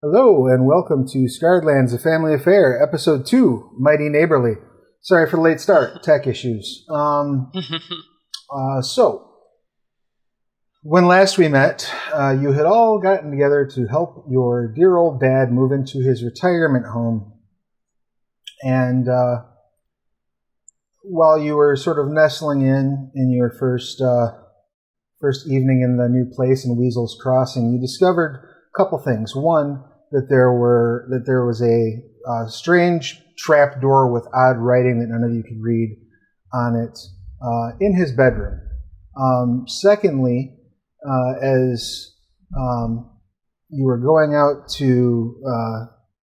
Hello and welcome to Scarredlands, A Family Affair, Episode 2, Mighty Neighborly. Sorry for the late start, tech issues. So, when last we met, you had all gotten together to help your dear old dad move into his retirement home. And while you were sort of nestling in your first evening in the new place in Weasel's Crossing, you discovered a couple things. One, that there was a strange trap door with odd writing that none of you could read on it in his bedroom. Secondly, as you were going out to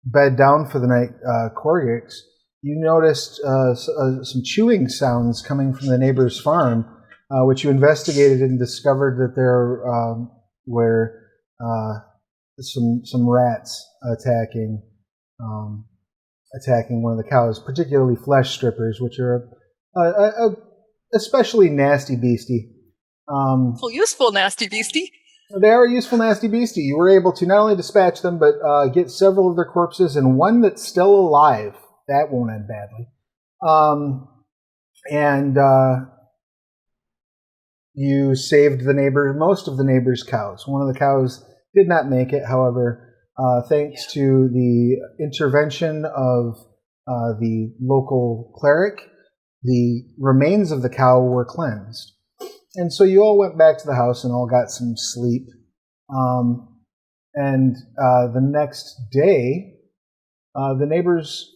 bed down for the night, Korggix, you noticed some chewing sounds coming from the neighbor's farm, which you investigated and discovered that there were some rats attacking one of the cows, particularly flesh strippers, which are a especially nasty beastie. Useful nasty beastie. They are a useful nasty beastie. You were able to not only dispatch them, but get several of their corpses, and one that's still alive. That won't end badly. You saved most of the neighbor's cows. One of the cows did not make it, however, thanks to the intervention of the local cleric, the remains of the cow were cleansed. And so you all went back to the house and all got some sleep. And the next day, the neighbors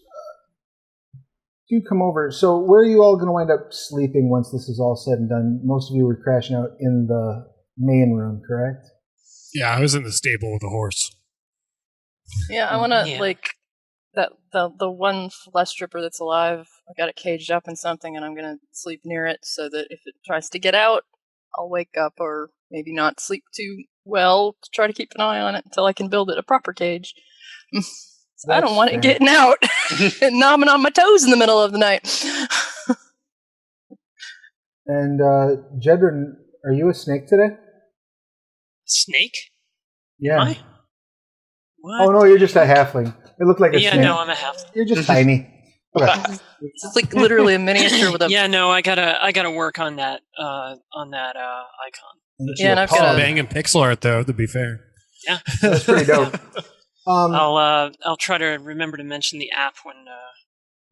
do come over. So where are you all going to wind up sleeping once this is all said and done? Most of you were crashing out in the main room, correct? Yeah, I was in the stable with the horse. Yeah, I want to, the one flesh stripper that's alive, I got it caged up in something, and I'm going to sleep near it so that if it tries to get out, I'll wake up or maybe not sleep too well to try to keep an eye on it until I can build it a proper cage. So I don't want it getting out and knobbing on my toes in the middle of the night. And Jedryn, are you a snake today? Snake? Yeah. Am I? What? Oh no, you're just a halfling. It looked like a snake. Yeah, no, I'm a halfling. You're just tiny. Okay. It's like literally a miniature with a. Yeah, no, I gotta work on that icon. Yeah, and I've got banging pixel art though. To be fair, Yeah, That's pretty dope. I'll try to remember to mention the app when.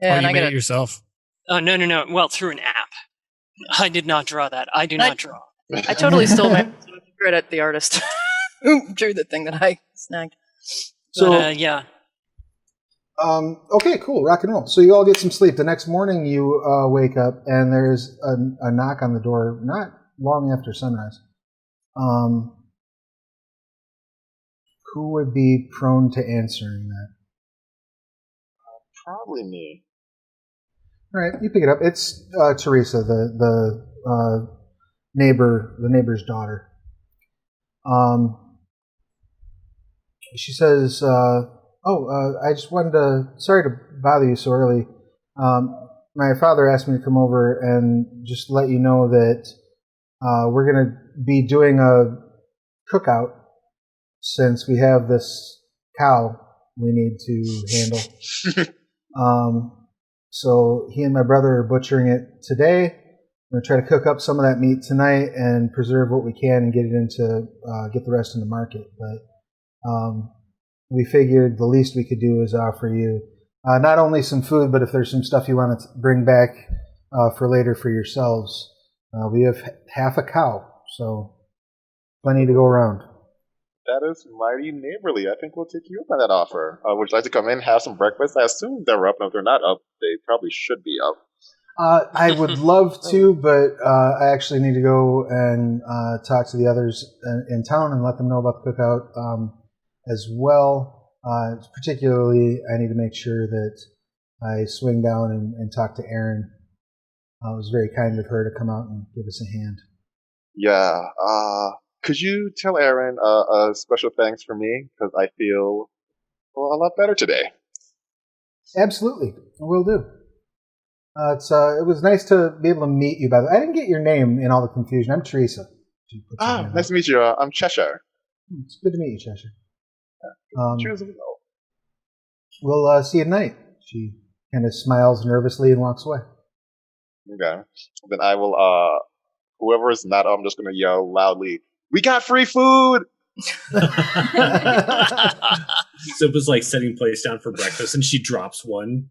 and you I made got it yourself. Oh no! Well, through an app. I did not draw that. I do not draw. I totally stole my credit at the artist who drew the thing that I snagged. So yeah. Okay, cool. Rock and roll. So you all get some sleep. The next morning you wake up and there's a knock on the door not long after sunrise. Who would be prone to answering that? Probably me. All right, you pick it up. It's Teresa, the neighbor's daughter. She says, I just wanted to, sorry to bother you so early. My father asked me to come over and just let you know that we're going to be doing a cookout since we have this cow we need to handle. So he and my brother are butchering it today. We're going to try to cook up some of that meat tonight and preserve what we can and get the rest in the market. But we figured the least we could do is offer you not only some food, but if there's some stuff you want to bring back for later for yourselves. We have half a cow, so plenty to go around. That is mighty neighborly. I think we'll take you up on that offer. Would you like to come in, have some breakfast? I assume they're up, and if they're not up, they probably should be up. I would love to, but I actually need to go and talk to the others in town and let them know about the cookout as well. Particularly, I need to make sure that I swing down and talk to Erin. It was very kind of her to come out and give us a hand. Yeah. Could you tell Erin a special thanks for me? Because I feel a lot better today. Absolutely. I will do. It was nice to be able to meet you, by the way. I didn't get your name in all the confusion. I'm Teresa. Nice to meet you. I'm Cheshire. It's good to meet you, Cheshire. Choose well. We'll see you at night. She kind of smiles nervously and walks away. Okay. Then I will, whoever is not, I'm just going to yell loudly, "We got free food!" Zopa's like setting plates down for breakfast, and she drops one.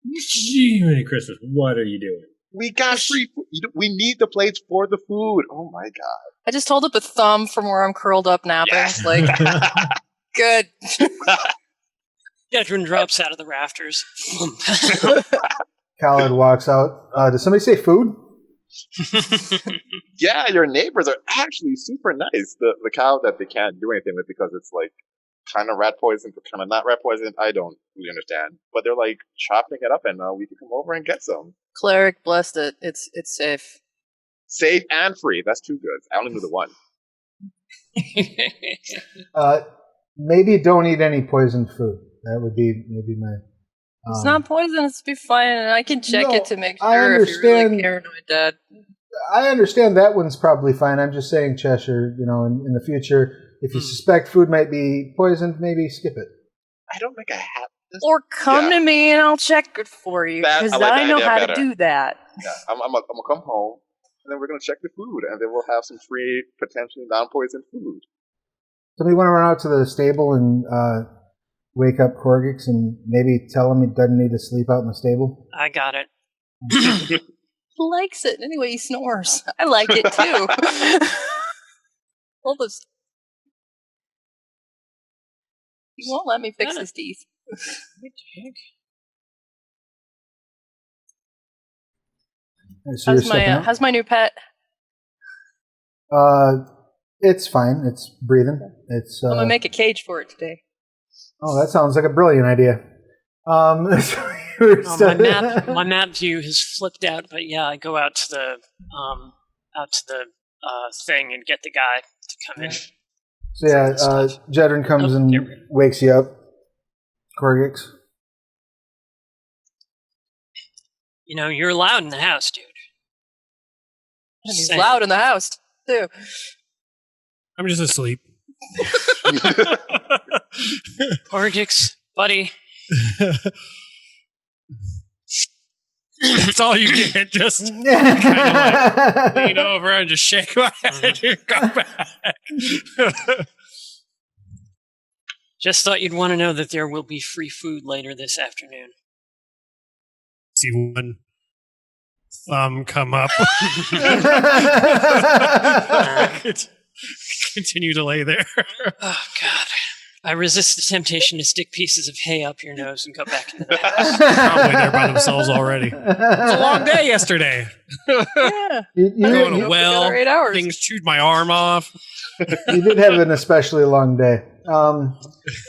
Merry Christmas. What are you doing? We got free food. We need the plates for the food. Oh my god. I just hold up a thumb from where I'm curled up napping. Yes. Like, good. Jedryn drops out of the rafters. Khalid walks out. Does somebody say food? Yeah, your neighbors are actually super nice. The cow that they can't do anything with because it's like kind of rat poison, but kind of not rat poison. I don't really understand. But they're like chopping it up, and we can come over and get some. Cleric blessed it. It's safe. Safe and free. That's two goods. I only knew the one. Maybe don't eat any poisoned food. That would be maybe my... It's not poisonous. Be fine, and I can check it to make I sure if you're really understand- paranoid, Dad. I understand that one's probably fine. I'm just saying, Cheshire, in the future, if you suspect food might be poisoned, maybe skip it. I don't think I have this. Or come to me and I'll check it for you, because I like I that know idea how better. to do that. Yeah, I'm gonna come home, and then we're gonna check the food, and then we'll have some free, potentially non-poisoned food. Somebody want to run out to the stable and wake up Korggix and maybe tell him he doesn't need to sleep out in the stable? I got it. He likes it. Anyway, he snores. I like it too. All this. He won't let me fix his teeth. What the heck? So you're stepping out? How's my new pet? It's fine. It's breathing. It's. I'm gonna make a cage for it today. Oh, that sounds like a brilliant idea. My map view has flipped out, but yeah, I go out to the thing and get the guy to come in. So yeah, Jedryn comes and wakes you up. Korggix. You're loud in the house, dude. And he's loud in the house too. I'm just asleep. Korggix, buddy. That's all you get. Just kind of like lean over and just shake my head and go back. Just thought you'd want to know that there will be free food later this afternoon. See one thumb come up. Continue to lay there. Oh, God. I resist the temptation to stick pieces of hay up your nose and go back into the house. Probably there by themselves already. It was a long day yesterday. Yeah. Going to well, 8 hours. things chewed my arm off. You did have an especially long day. So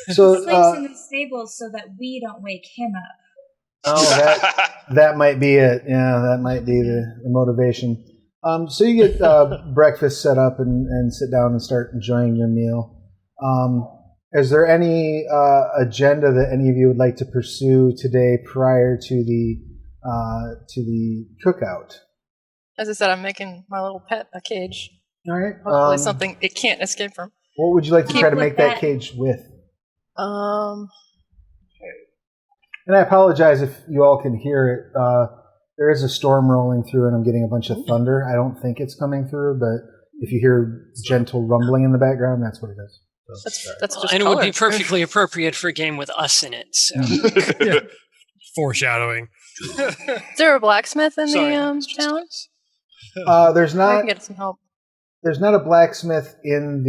He sleeps in the stable so that we don't wake him up. that might be it. Yeah, that might be the motivation. So you get breakfast set up and sit down and start enjoying your meal. Is there any agenda that any of you would like to pursue today prior to the cookout? As I said, I'm making my little pet a cage. All right. Hopefully something it can't escape from. What would you like to Keep try to with make that that. cage with? And I apologize if you all can hear it. There is a storm rolling through, and I'm getting a bunch of thunder. I don't think it's coming through, but if you hear gentle rumbling in the background, that's what it is. So, that's just And it would be color. perfectly appropriate for a game with us in it. So. Foreshadowing. Is there a blacksmith in Sorry, the it's just town? us. there's I not. can get some help. There's not a blacksmith in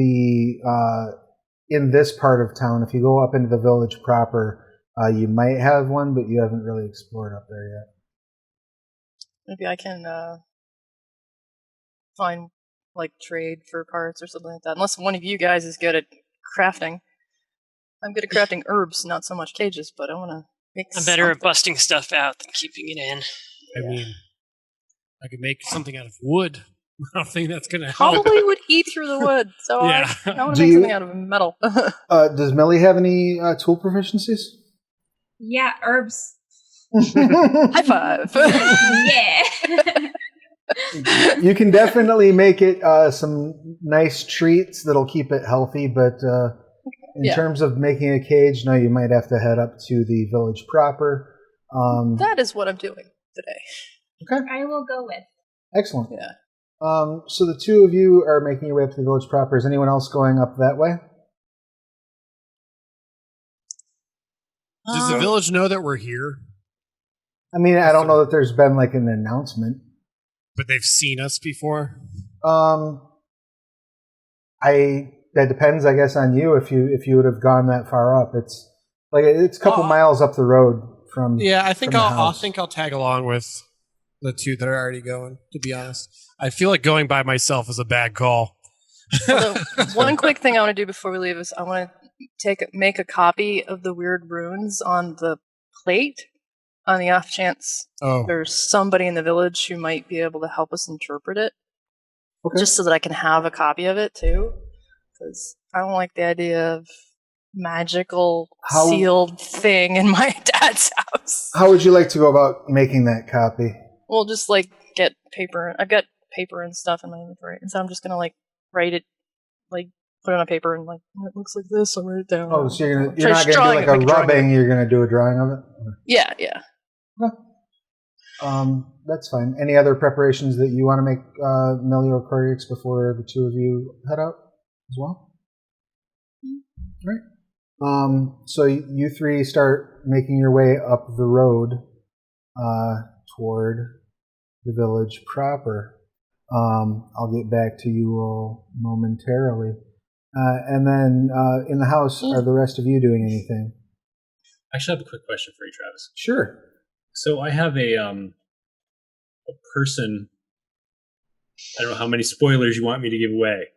this part of town. If you go up into the village proper, you might have one, but you haven't really explored up there yet. Maybe I can find trade for parts or something like that. Unless one of you guys is good at crafting. I'm good at crafting herbs, not so much cages, but I want to make I'm better at something. busting stuff out than keeping it in. I mean, I could make something out of wood. I don't think that's going to help. Probably would eat through the wood, so Yeah. I want Do to make you- something out of metal. Does Millie have any tool proficiencies? Yeah, herbs. High five! Yeah. You can definitely make it some nice treats that'll keep it healthy, but in terms of making a cage, no, you might have to head up to the village proper. That is what I'm doing today. Okay. I will go with. Excellent. Yeah. So the two of you are making your way up to the village proper. Is anyone else going up that way? Does the village know that we're here? I mean, I don't know that there's been like an announcement. But they've seen us before? That depends, I guess, on you if you would have gone that far up. It's a couple miles up the road from. Yeah, I think I'll tag along with the two that are already going, to be honest. I feel like going by myself is a bad call. One quick thing I want to do before we leave is I want to make a copy of the weird runes on the plate on the off chance there's somebody in the village who might be able to help us interpret it. Okay. Just so that I can have a copy of it too. Because I don't like the idea of magical sealed thing in my dad's house. How would you like to go about making that copy? Well, just get paper. I've got paper and stuff in my inventory, and so I'm just gonna write it, put it on a paper and it looks like this. I'll write it down. Oh, so you're not gonna do a rubbing. You're gonna do a drawing of it. Yeah. Okay. That's fine. Any other preparations that you want to make, Millie or Korggix, before the two of you head out as well? All right. So you three start making your way up the road toward the village proper. I'll get back to you all momentarily. And then in the house, are the rest of you doing anything? I actually have a quick question for you, Travis. Sure. So I have a person. I don't know how many spoilers you want me to give away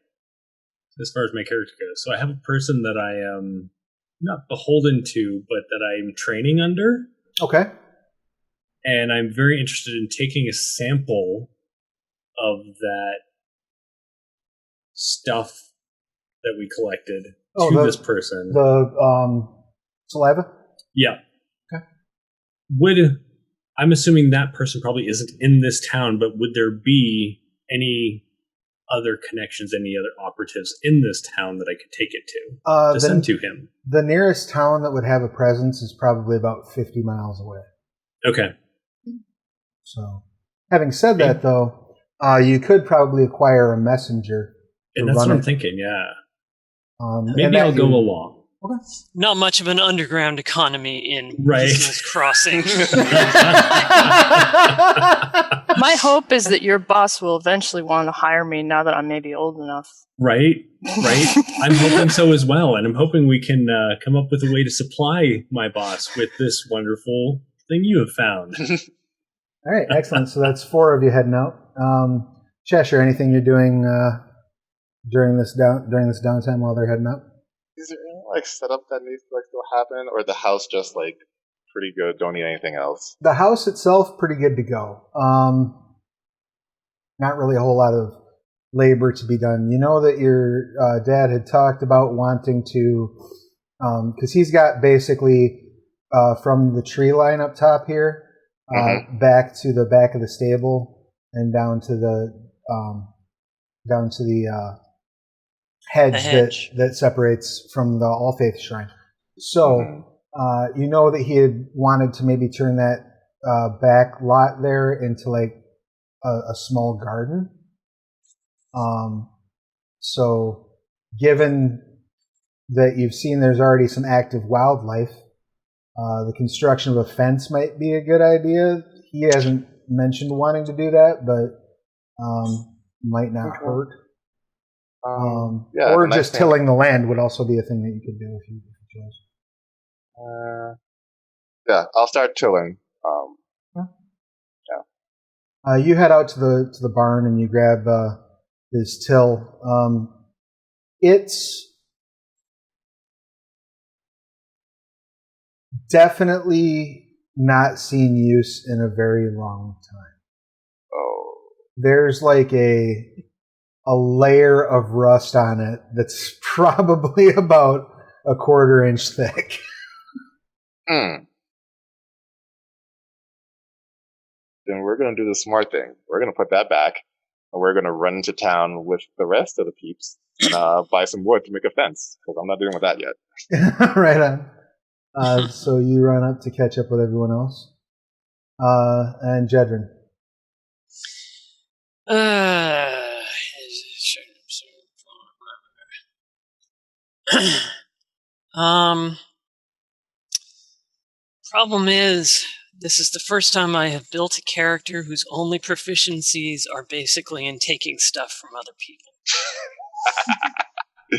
as far as my character goes. So I have a person that I am not beholden to, but that I'm training under. Okay. And I'm very interested in taking a sample of that stuff that we collected to this person. The saliva? Yeah. Okay. I'm assuming that person probably isn't in this town, but would there be any other connections, any other operatives in this town that I could take it to send to him? The nearest town that would have a presence is probably about 50 miles away. Okay. So, having said that, though, you could probably acquire a messenger. And that's what I'm thinking, yeah. Maybe I'll go along. Okay. Not much of an underground economy in Business Crossing. My hope is that your boss will eventually want to hire me now that I'm maybe old enough. Right. I'm hoping so as well, and I'm hoping we can come up with a way to supply my boss with this wonderful thing you have found. All right, excellent. So that's 4 of you heading out. Cheshire, anything you're doing during this downtime while they're heading out? Is there any setup that needs to still happen, or the house just pretty good? Don't need anything else. The house itself pretty good to go. Not really a whole lot of labor to be done. You know that your dad had talked about wanting to, because he's got basically from the tree line up top here back to the back of the stable and down to the hedge that separates from the All Faith Shrine. So you know that he had wanted to maybe turn that back lot there into a small garden. So given that you've seen there's already some active wildlife, the construction of a fence might be a good idea. He hasn't mentioned wanting to do that, but might not hurt. Or just tilling the land would also be a thing that you could do if you chose. Yeah, I'll start tilling. You head out to the barn and you grab his till. It's definitely not seen use in a very long time. Oh. There's a layer of rust on it that's probably about a 1/4 inch thick. Then we're going to do the smart thing. We're going to put that back. we're going to run into town with the rest of the peeps and buy some wood to make a fence, because I'm not dealing with that yet. Right on. So you run up to catch up with everyone else. And Jedryn. Problem is, this is the first time I have built a character whose only proficiencies are basically in taking stuff from other people.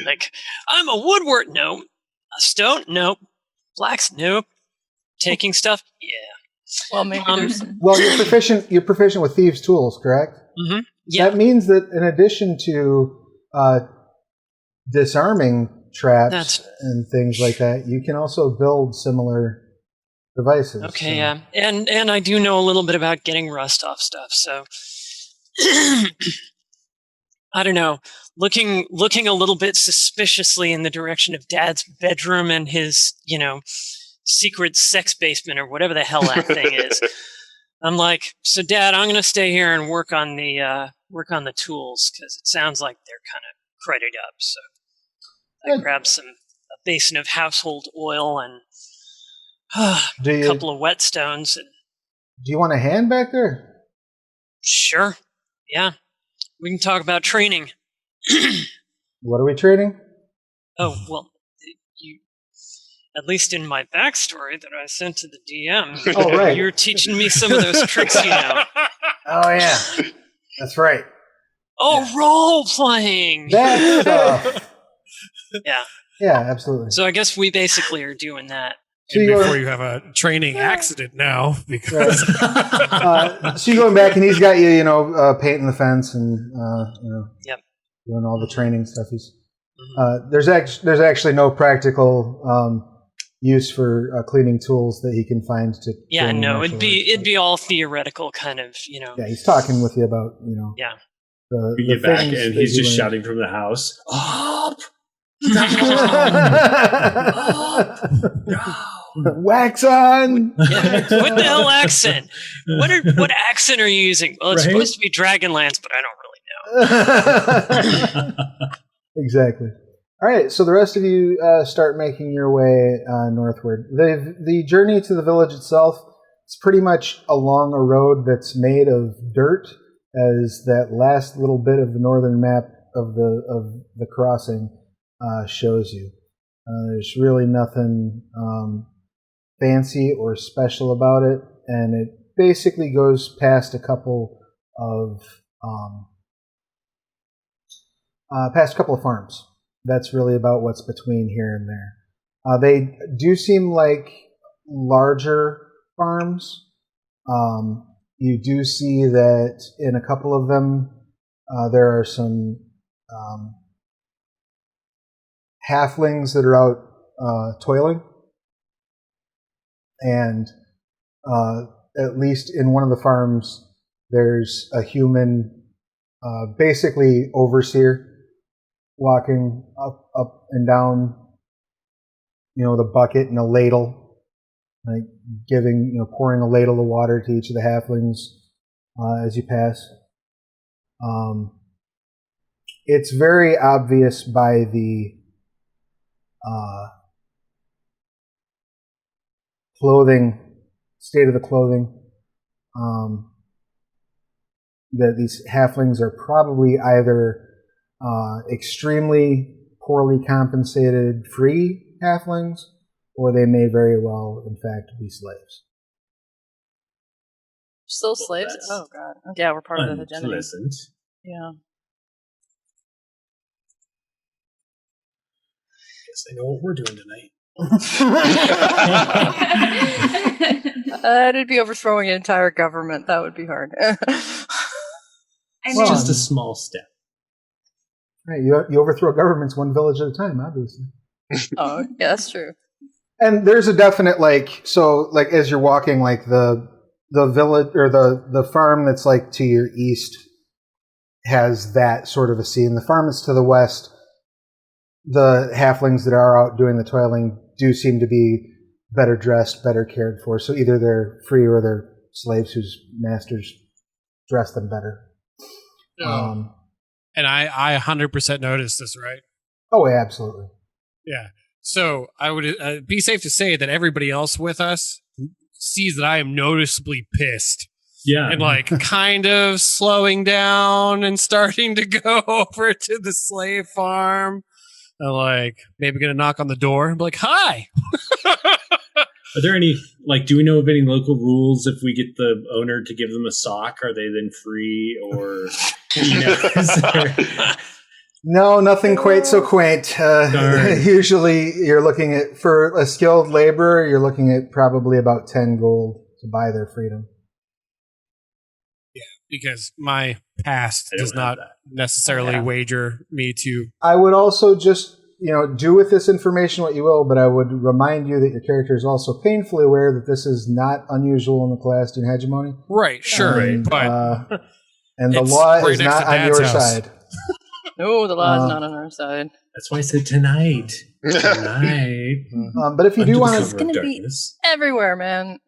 Like, I'm a woodwork, nope. A stone, nope. Blacks, nope. Taking stuff, yeah. Well, maybe there's. Well, you're proficient with thieves' tools, correct? Mm-hmm. Yeah. That means that in addition to disarming traps and things like that, you can also build similar devices. Okay, so. yeah. And I do know a little bit about getting rust off stuff, so I don't know. Looking a little bit suspiciously in the direction of Dad's bedroom and his, secret sex basement or whatever the hell that thing is. I'm like, so Dad, I'm gonna stay here and work on the tools, because it sounds like they're kind of cruddied up. So I grabbed a basin of household oil and a couple of whetstones. And do you want a hand back there? Sure. Yeah. We can talk about training. What are we training? Oh, well, at least in my backstory that I sent to the DM, right. You're teaching me some of those tricks, Oh, yeah. That's right. Oh, yeah. Role-playing! That stuff. Yeah. Yeah, absolutely. So I guess we basically are doing that. So before you have a training accident now, because so you're going back, and he's got you, painting the fence and Yep. doing all the training stuff. There's actually no practical use for cleaning tools that he can find to. Yeah, no, it'd be all theoretical, kind of, Yeah, he's talking with you about Yeah. We get back, and he's just shouting from the house. Up! Wax on! Yeah. What the hell accent? What accent are you using? Well, it's supposed to be Dragonlance, but I don't really know. Exactly. All right, so the rest of you start making your way northward. The journey to the village itself is pretty much along a road that's made of dirt, as that last little bit of the northern map of the crossing shows you. There's really nothing fancy or special about it, and it basically goes past a couple of farms. That's really about what's between here and there. They do seem like larger farms. You do see that in a couple of them there are some halflings that are out toiling. And at least in one of the farms, there's a human, basically overseer, walking up and down, the bucket and a ladle, like pouring a ladle of water to each of the halflings as you pass. It's very obvious by the state of the clothing, that these halflings are probably either extremely poorly compensated free halflings, or they may very well, in fact, be slaves. Still slaves? Oh, God. Yeah, we're part of the hegemony. Unpleasant. Yeah. Guess I know what we're doing tonight. It'd be overthrowing an entire government. That would be hard. It's just a small step. Right, you overthrow governments one village at a time, obviously. Oh, yeah, that's true. And there's a definite as you're walking, the village or the farm that's to your east has that sort of a scene. The farm that's to the west, the halflings that are out doing the toiling do seem to be better dressed, better cared for. So either they're free or they're slaves whose masters dress them better. And I 100% noticed this, right? Oh, yeah, absolutely. Yeah. So I would be safe to say that everybody else with us sees that I am noticeably pissed. Yeah. And like kind of slowing down and starting to go over to the slave farm. And like maybe gonna knock on the door and be like, hi. Are there any, like, do we know of any local rules if we get the owner to give them a sock? Are they then free or, is there... No, nothing quite so quaint. Usually you're looking at, for a skilled laborer, you're looking at probably about 10 gold to buy their freedom. Yeah, because my past does not necessarily wager me to... I would also just, do with this information what you will, but I would remind you that your character is also painfully aware that this is not unusual in the Calastian hegemony. Right, sure. And, but and the law is not on your side. No, the law is not on our side. That's why I said tonight. Tonight. But if you do want to... It's going to be everywhere, man.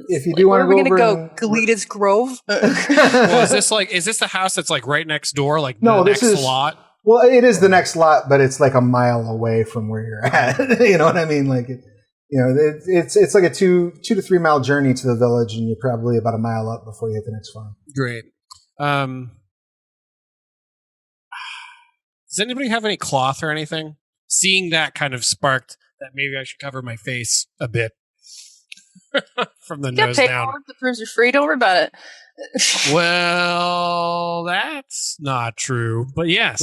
If you do want to go over... Where are we going to go? Galeeta's Grove? Well, is this the house that's like right next door? Like the next lot? Well, it is the next lot, but it's like a mile away from where you're at. You know what I mean? Like, it's like a 2 to 3 mile journey to the village, and you're probably about a mile up before you hit the next farm. Great. Does anybody have any cloth or anything? Seeing that kind of sparked that maybe I should cover my face a bit from the nose down. Paperwork that proves you're free. Don't worry about it. Well, that's not true, but yes.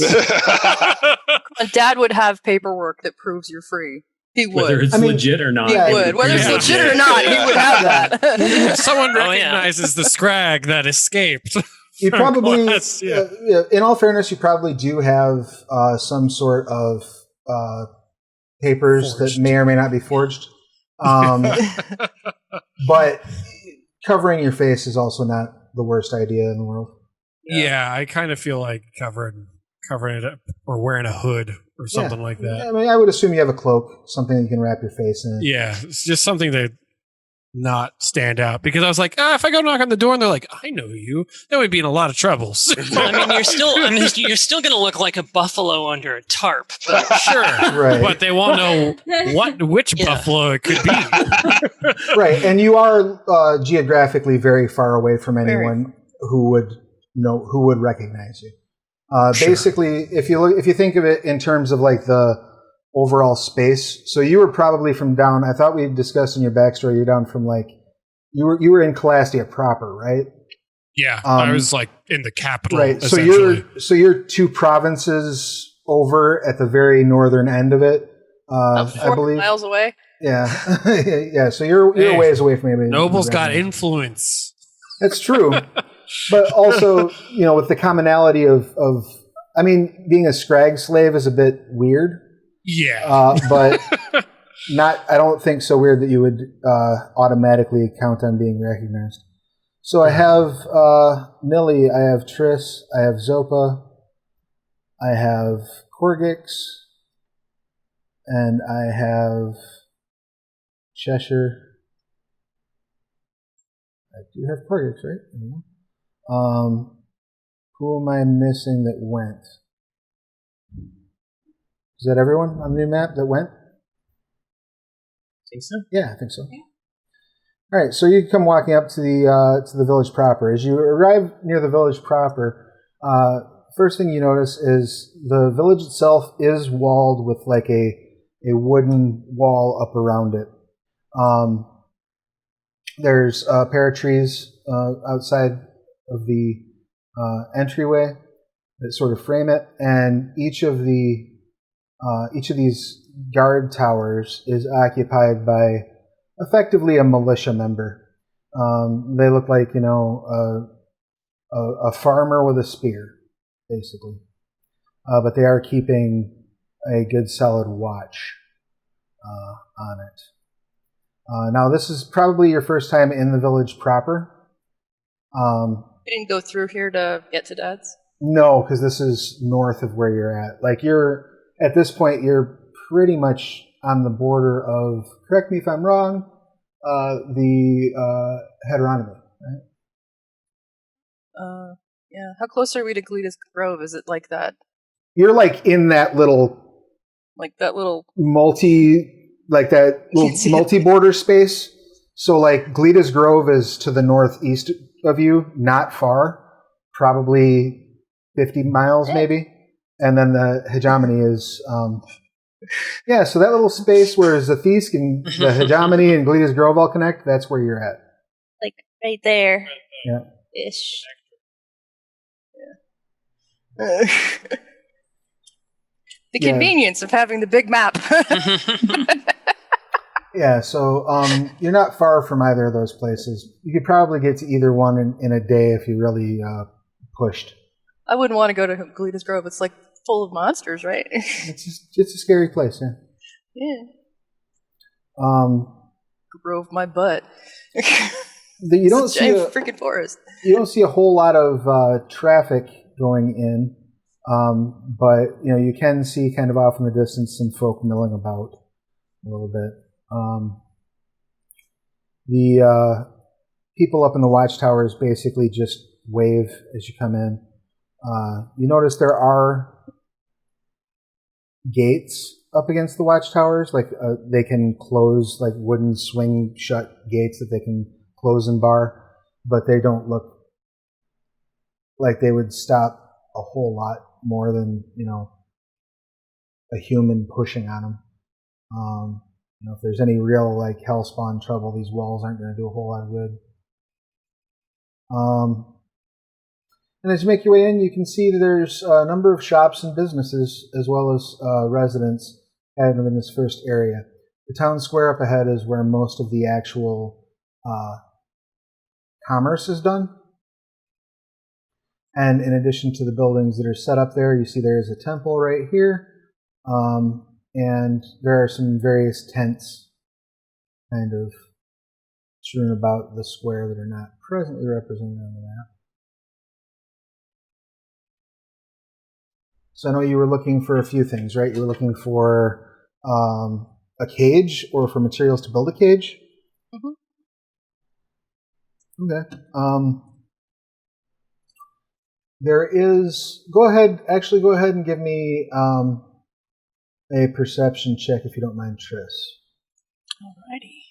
Dad would have paperwork that proves you're free. He would. Whether it's legit or not. He would. Whether it's legit or not, he would have that. Someone recognizes the Scrag that escaped. You probably, in all fairness, you probably do have some sort of papers that may or may not be forged. But covering your face is also not the worst idea in the world. Yeah, I kind of feel like covering it up or wearing a hood or something like that. I mean, I would assume you have a cloak, something that you can wrap your face in. Yeah, it's just something to not stand out, because I was like, if I go knock on the door and they're like, I know you, then we'd be in a lot of troubles. Well, I mean, you're still going to look like a buffalo under a tarp. But sure, right. But they won't know which buffalo it could be. Right, and you are geographically very far away from anyone who would recognize you. Basically, if you think of it in terms of like the overall space, so you were probably from down. I thought we discussed in your backstory. You're down from like you were in Calastia proper, right? Yeah, I was like in the capital. Right. So you're 2 provinces over at the very northern end of it. I believe miles away. Yeah, yeah. So you're a ways away from anybody. Noble's got influence. That's true. But also, with the commonality of, I mean, being a Scrag slave is a bit weird. Yeah. But I don't think so weird that you would automatically count on being recognized. So I have Millie, I have Triss, I have Zopa, I have Korggix, and I have Cheshire. I do have Korggix, right? Mm-hmm. Who am I missing that went? Is that everyone on the new map that went? I think so. Yeah, I think so. Yeah. All right, so you come walking up to the village proper. As you arrive near the village proper, first thing you notice is the village itself is walled with like a wooden wall up around it. There's a pair of trees outside of the entryway that sort of frame it, and each of these guard towers is occupied by effectively a militia member. They look like a farmer with a spear, basically, but they are keeping a good solid watch on it. Now, this is probably your first time in the village proper. You didn't go through here to get to Dad's? No, because this is north of where you're at. Like, at this point, you're pretty much on the border of, correct me if I'm wrong, the heteronomy, right? Yeah. How close are we to Gleda's Grove? Is it like that? You're like in that little multi-border space. So like Gleda's Grove is to the northeast of you, not far, probably 50 miles maybe. And then the hegemony is, so that little space where Zafisk and the hegemony and Gleda's Grove all connect, that's where you're at. Like right there. Yeah. Ish. Yeah. The convenience of having the big map. Yeah, so you're not far from either of those places. You could probably get to either one in a day if you really pushed. I wouldn't want to go to Gleda's Grove. It's like full of monsters, right? It's a scary place, yeah. Yeah. Grove my butt. You don't see a freaking forest. You don't see a whole lot of traffic going in, but you can see kind of off in the distance some folk milling about a little bit. The people up in the watchtowers basically just wave as you come in. You notice there are gates up against the watchtowers, like they can close, like wooden swing shut gates that they can close and bar, but they don't look like they would stop a whole lot more than a human pushing on them. If there's any real like hellspawn trouble, these walls aren't going to do a whole lot of good. And as you make your way in, you can see that there's a number of shops and businesses, as well as residents, kind of in this first area. The town square up ahead is where most of the actual commerce is done. And in addition to the buildings that are set up there, you see there is a temple right here. And there are some various tents kind of strewn about the square that are not presently represented on the map. So I know you were looking for a few things, right? You were looking for a cage or for materials to build a cage? Mm-hmm. Okay. There is... Go ahead and give me a perception check if you don't mind, Triss. Alrighty.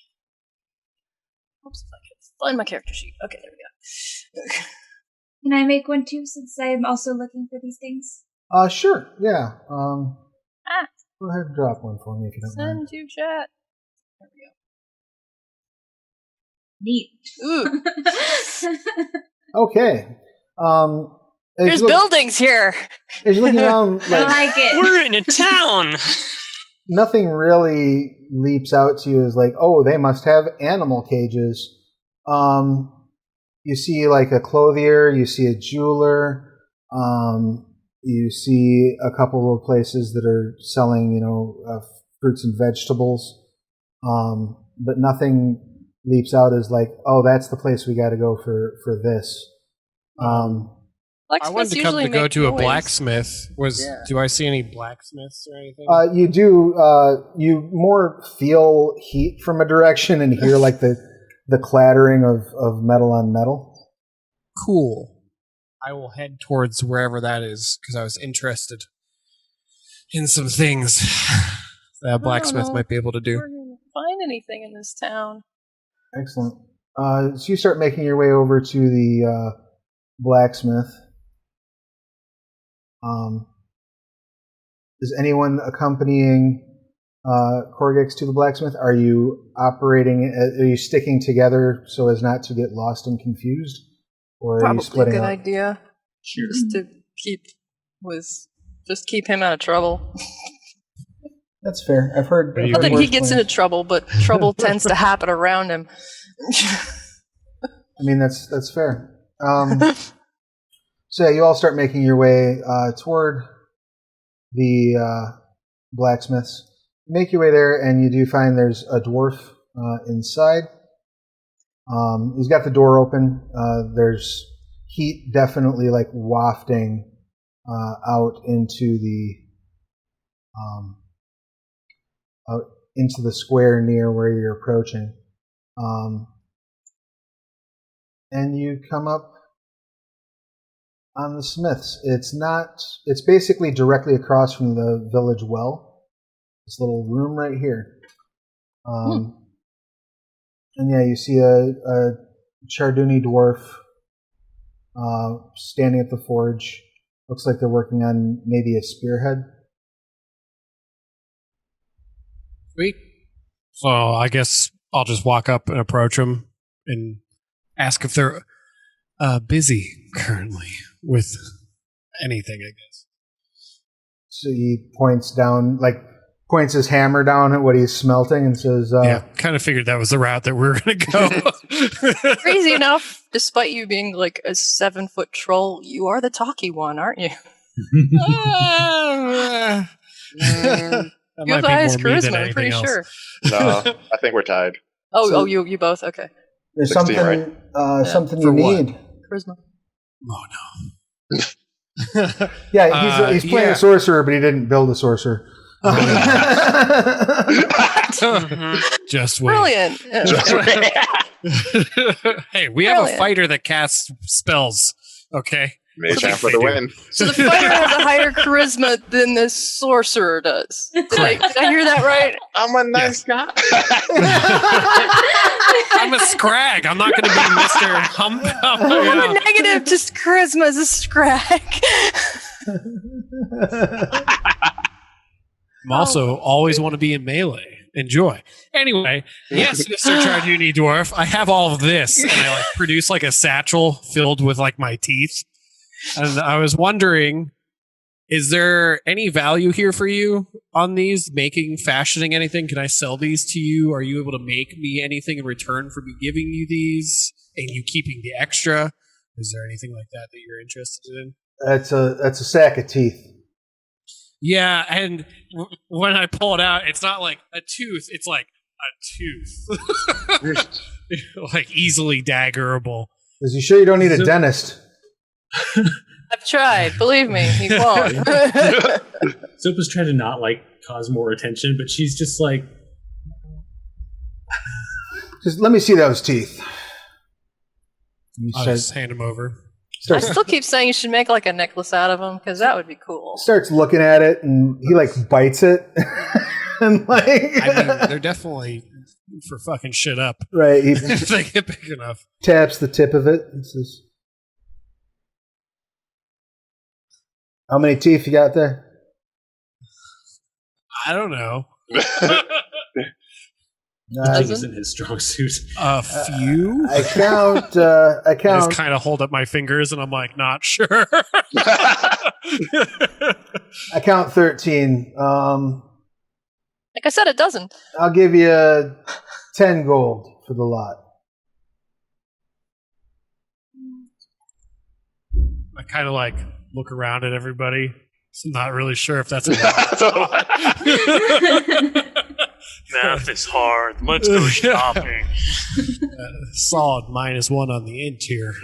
Oops, if I can find my character sheet. Okay, there we go. Can I make one too, since I'm also looking for these things? Sure, yeah. Go ahead and drop one for me if you don't mind. Send to chat. There we go. Neat. Ooh. Okay. There's buildings here. As you're looking around, I like it. We're in a town. Nothing really leaps out to you as like, oh, they must have animal cages. You see like a clothier, you see a jeweler, you see a couple of places that are selling, fruits and vegetables. But nothing leaps out as like, oh, that's the place we got to go for this. I wanted to come to go to a blacksmith. Do I see any blacksmiths or anything? You do. You more feel heat from a direction and hear like the clattering of metal on metal. Cool. I will head towards wherever that is because I was interested in some things that a blacksmith might be able to do. We're gonna find anything in this town. Excellent. So you start making your way over to the blacksmith. Is anyone accompanying Korggix to the blacksmith? Are you sticking together so as not to get lost and confused? Or are you splitting a good up? idea. Sure. Just to keep him out of trouble. That's fair. I've heard. Not that he gets into trouble, but trouble tends to happen around him. I mean, that's fair. So yeah, you all start making your way toward the blacksmiths. You make your way there, and you do find there's a dwarf inside. He's got the door open. There's heat definitely like wafting out into the square near where you're approaching. And you come up On the Smiths, it's basically directly across from the village well. This little room right here. And yeah, you see a Charduni dwarf standing at the forge. Looks like they're working on maybe a spearhead. Sweet. So I guess I'll just walk up and approach them and ask if they're busy currently with anything, I guess. So he points his hammer down at what he's smelting and says, yeah, kind of figured that was the route that we were going to go. Crazy enough, despite you being like a 7-foot troll, you are the talky one, aren't you? You have the highest charisma, I'm pretty sure. No, I think we're tied. You both? Okay. There's 16, something, right? something For you what? need. Charisma. Oh, no. Yeah, he's playing a sorcerer, but he didn't build a sorcerer. Just wait. Brilliant. Hey, we have a fighter that casts spells, okay? Mage hand for the win. So the fighter has a higher charisma than the sorcerer does. Did I hear that right? I'm a nice guy. I'm a Scrag. I'm not going to be Mr. Hump. I'm a negative, just charisma is a Scrag. I'm also always want to be in melee. Enjoy. Anyway, yes, Mr. Charduni Dwarf, I have all of this. And I produce a satchel filled with my teeth. And I was wondering, is there any value here for you on these? Fashioning anything? Can I sell these to you? Are you able to make me anything in return for me giving you these and you keeping the extra? Is there anything like that you're interested in? That's a sack of teeth. Yeah, and when I pull it out, it's not like a tooth. It's like a tooth. Easily daggerable. Is you sure you don't need a dentist? I've tried. Believe me, he won't. Zopa's trying to not cause more attention, but she's just just let me see those teeth. I'll just hand him over. I still keep saying you should make a necklace out of them because that would be cool. Starts looking at it and he bites it and I mean, they're definitely for fucking shit up. Right. He if they get big enough. Taps the tip of it and says, "How many teeth you got there?" I don't know. isn't his strong suit. A few. I count. I just kind of hold up my fingers and I'm not sure. I count 13. Like I said, a dozen. I'll give you 10 gold for the lot. I kind of look around at everybody. So I'm not really sure if that's enough. Math is hard. Let's go shopping. Solid -1 on the int here.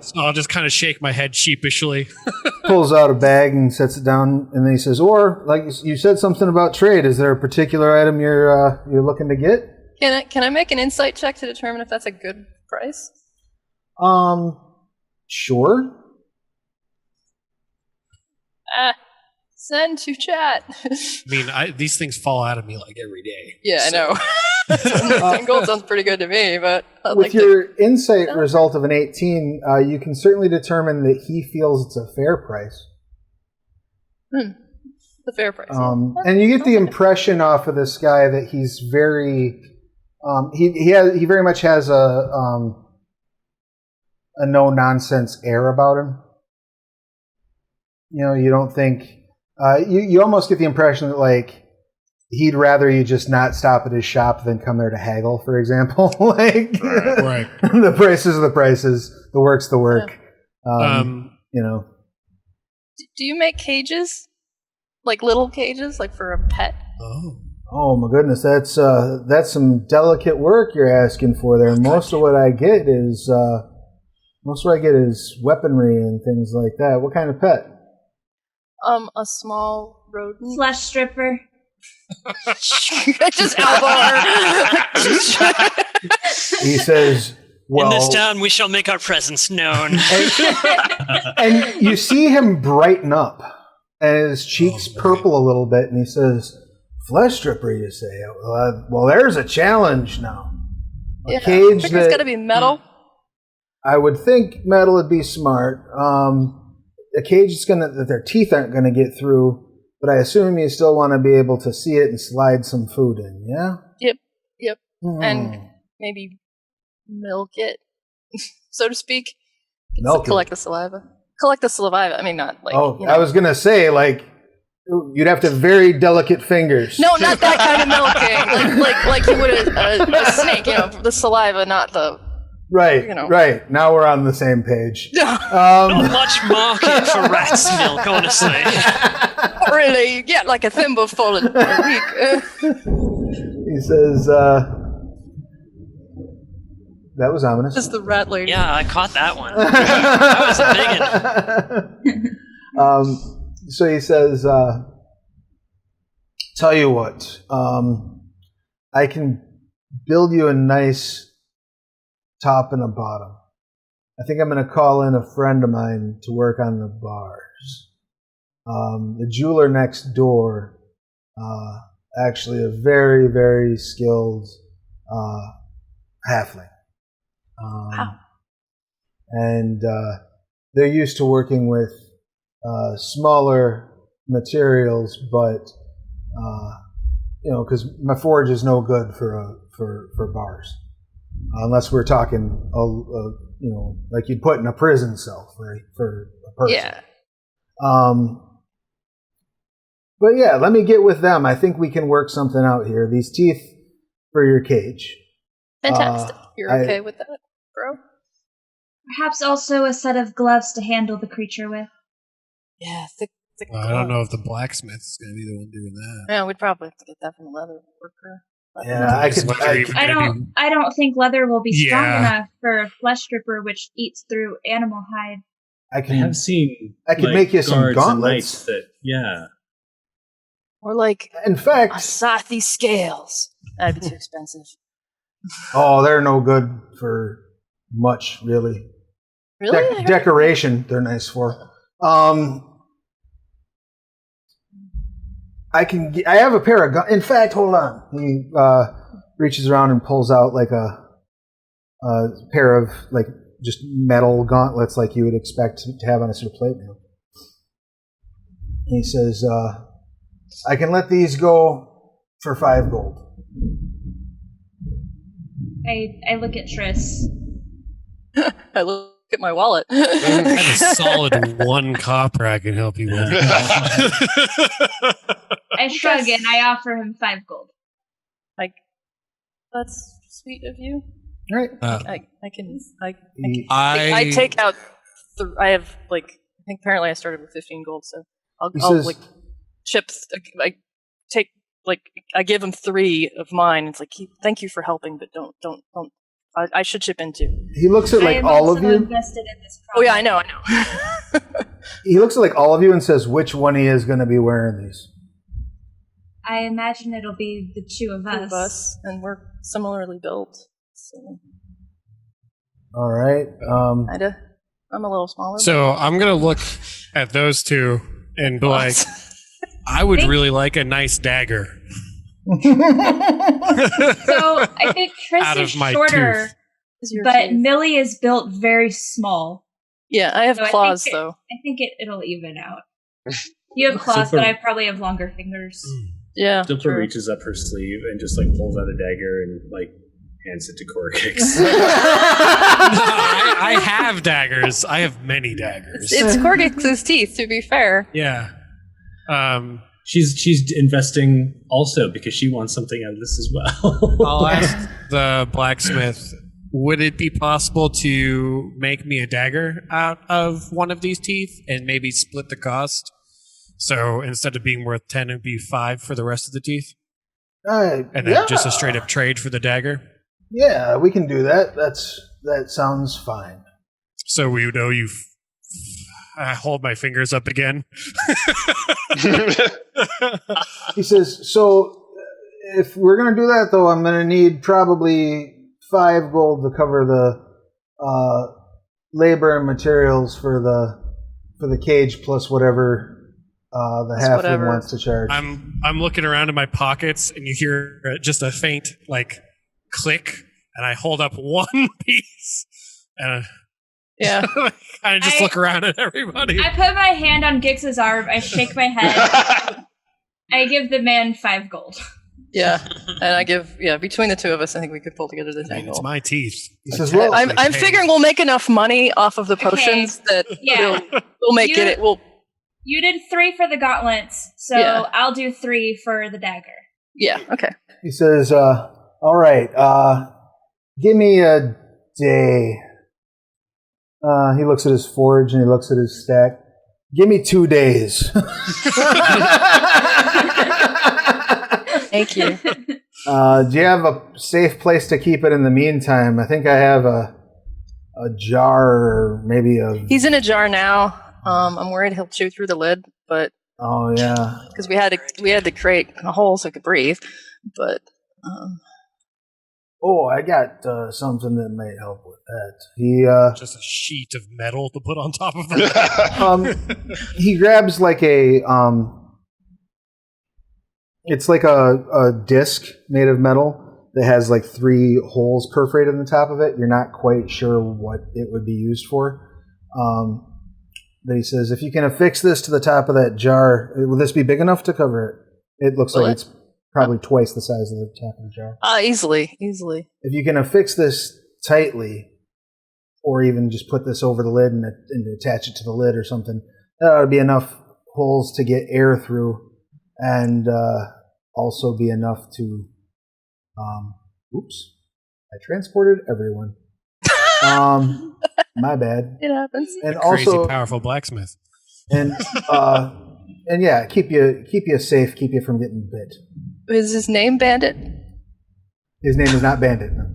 So I'll just kind of shake my head sheepishly. Pulls out a bag and sets it down, and then he says, "Or you said something about trade. Is there a particular item you're looking to get?" Can I make an insight check to determine if that's a good price? Sure. Send to chat. I mean, these things fall out of me every day. Yeah, I know. 10 gold sounds pretty good to me, but with your insight result of an 18, you can certainly determine that he feels it's a fair price. The fair price. And you get the impression off of this guy that he's very, he very much has a no nonsense air about him. You don't think. You almost get the impression that he'd rather you just not stop at his shop than come there to haggle, for example. Right. The prices are the prices, the work's the work. Do you make cages? Little cages, for a pet? Oh my goodness, that's some delicate work you're asking for there. Most of what I get is weaponry and things like that. What kind of pet? A small rodent. Flesh stripper. I just elbow her. He says, In this town, we shall make our presence known. And you see him brighten up, and his cheeks purple a little bit, and he says, "Flesh stripper, you say? Well, there's a challenge now. A cage that's got to be metal. I would think metal would be smart. A cage that their teeth aren't gonna get through, but I assume you still want to be able to see it and slide some food in. Yeah. Yep. And maybe milk it, so to speak. Collect the saliva. I mean, not like. Oh, I was gonna say you'd have to have very delicate fingers. No, not that kind of milking. like you would a snake. The saliva, not the. Right. Right. Now we're on the same page. Not much market for rat's milk, honestly. Really, you get like a thimbleful a week. He says, that was ominous. This is the rat lady. Yeah, I caught that one. That was a big one. So he says, tell you what, I can build you a nice top and a bottom. I think I'm going to call in a friend of mine to work on the bars. The jeweler next door, actually a very, very skilled halfling. Wow. And they're used to working with smaller materials, but because my forge is no good for bars, unless we're talking, like you'd put in a prison cell for a person. Yeah. But yeah, let me get with them. I think we can work something out here. These teeth for your cage. Fantastic. You're okay with that, bro? Perhaps also a set of gloves to handle the creature with. Yeah, thick I don't know if the blacksmith is going to be the one doing that. Yeah, we'd probably have to get that from a leather worker. Yeah, I don't think leather will be strong enough for a flesh stripper, which eats through animal hide. I have seen. I could make you some gauntlets. Or in fact, Asathi scales. That'd be too expensive. Oh, they're no good for much, really. Really? Decoration, they're nice for. I have a pair of in fact, hold on. He reaches around and pulls out like a pair of just metal gauntlets like you would expect to have on a sort of plate mail. And he says, I can let these go for 5 gold. I look at Triss. I look at my wallet. I have a solid 1 copper I can help you with. I shrug and I offer him 5 gold. That's sweet of you. Right. I take out. I have I think apparently I started with 15 gold, so I'll chips. I give him 3 of mine. It's thank you for helping, but don't. I should chip in too. He looks at all of you. Invested in this oh yeah, I know. He looks at all of you and says, "Which one he is going to be wearing these?" I imagine it'll be the 2 of us. And we're similarly built. So. All right. I'm a little smaller. So I'm gonna look at those 2 and be like, I would really like a nice dagger. So I think Triss is shorter, but Millie is built very small. Yeah, I have claws though. I think it'll even out. You have claws, but I probably have longer fingers. Yeah. Zopa reaches up her sleeve and just pulls out a dagger and hands it to Korggix. I have daggers. I have many daggers. It's Korggix's teeth, to be fair. Yeah. She's investing also because she wants something out of this as well. I'll ask the blacksmith, would it be possible to make me a dagger out of one of these teeth and maybe split the cost? So instead of being worth 10, it'd be 5 for the rest of the teeth? And then just a straight up trade for the dagger? Yeah, we can do that. That sounds fine. So we would owe you... I hold my fingers up again. He says, so if we're going to do that, though, I'm going to need probably 5 gold to cover labor and materials for the cage plus whatever the halfling wants to charge. I'm looking around in my pockets, and you hear just a faint click, and I hold up one piece, and yeah, I just look around at everybody. I put my hand on Gix's arm. I shake my head. I give the man 5 gold. Yeah, and I give between the two of us, I think we could pull together the 10 gold. It's my teeth. He says, "Well, I'm figuring we'll make enough money off of the potions that we'll make it. You did 3 for the gauntlets, so I'll do 3 for the dagger. Yeah. Okay. He says, "All right, give me a day." He looks at his forge and he looks at his stack. Give me 2 days. Thank you. Do you have a safe place to keep it in the meantime? I think I have a jar, or maybe a... He's in a jar now. I'm worried he'll chew through the lid, but... Oh, yeah. Because we had to create a hole so he could breathe, but... Oh, I got something that might help with that. He just a sheet of metal to put on top of them. He grabs like a it's like a disc made of metal that has like 3 holes perforated in the top of it. You're not quite sure what it would be used for. But he says, if you can affix this to the top of that jar, will this be big enough to cover it? It looks like it's probably twice the size of the top of the jar. Easily. If you can affix this tightly, or even just put this over the lid and attach it to the lid or something, that ought to be enough holes to get air through, and also be enough to... oops. I transported everyone. My bad. It happens. And Crazy also powerful blacksmith. And yeah, keep you safe, keep you from getting bit. Is his name Bandit? His name is not Bandit. No.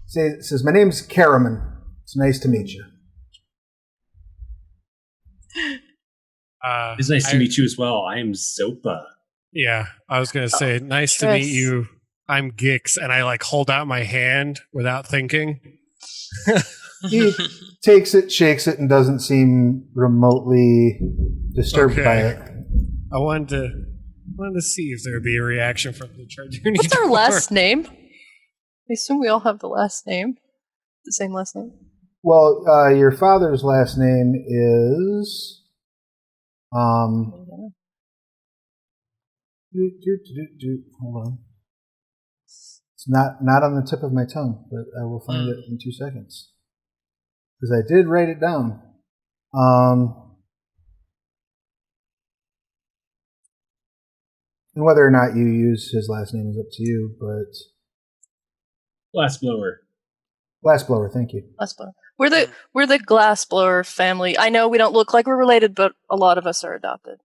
Says, my name's Karaman. It's nice to meet you. It's nice to meet you as well. I am Zopa. Yeah, I was gonna say, nice to meet you. I'm Gix, and I hold out my hand without thinking. He takes it, shakes it, and doesn't seem remotely disturbed by it. I wanted to see if there would be a reaction from the Trarduni. What's our last name? I assume we all have the last name. The same last name? Well, your father's last name is... Hold on. It's not on the tip of my tongue, but I will find it in 2 seconds. Because I did write it down. And whether or not you use his last name is up to you, but... Glassblower, thank you. Glassblower. We're the Glassblower family. I know we don't look like we're related, but a lot of us are adopted.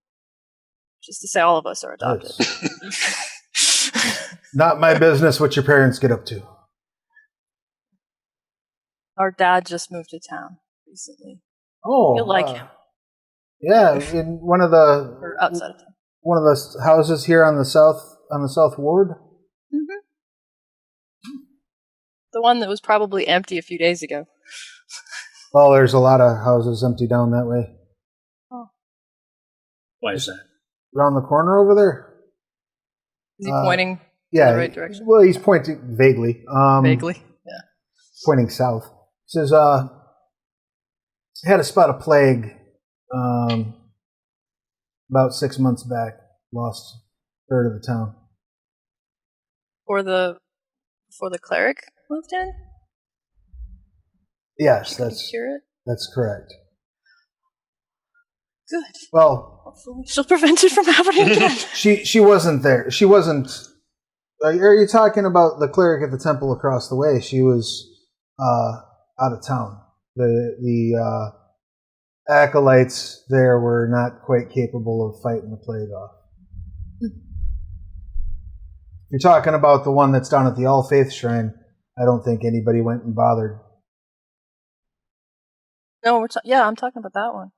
Just to say all of us are adopted. Not my business what your parents get up to. Our dad just moved to town recently. Oh. You'll like him. Yeah, in one of the... Or outside of town. One of the houses here on the south ward? Mm-hmm. The one that was probably empty a few days ago. Well, there's a lot of houses empty down that way. Oh. Why is that? Around the corner over there. Is he pointing in the right direction? Well, he's pointing vaguely. Vaguely? Yeah. Pointing south. He says, had a spot of plague about 6 months back. Lost a third of the town. Before the cleric moved in? Yes, that's correct. Good. Well, hopefully she'll prevent it from happening again. She wasn't there. She wasn't. Are you talking about the cleric at the temple across the way? She was out of town. The acolytes there were not quite capable of fighting the plague off. You're talking about the one that's down at the All Faith Shrine. I don't think anybody went and bothered. No, I'm talking about that one.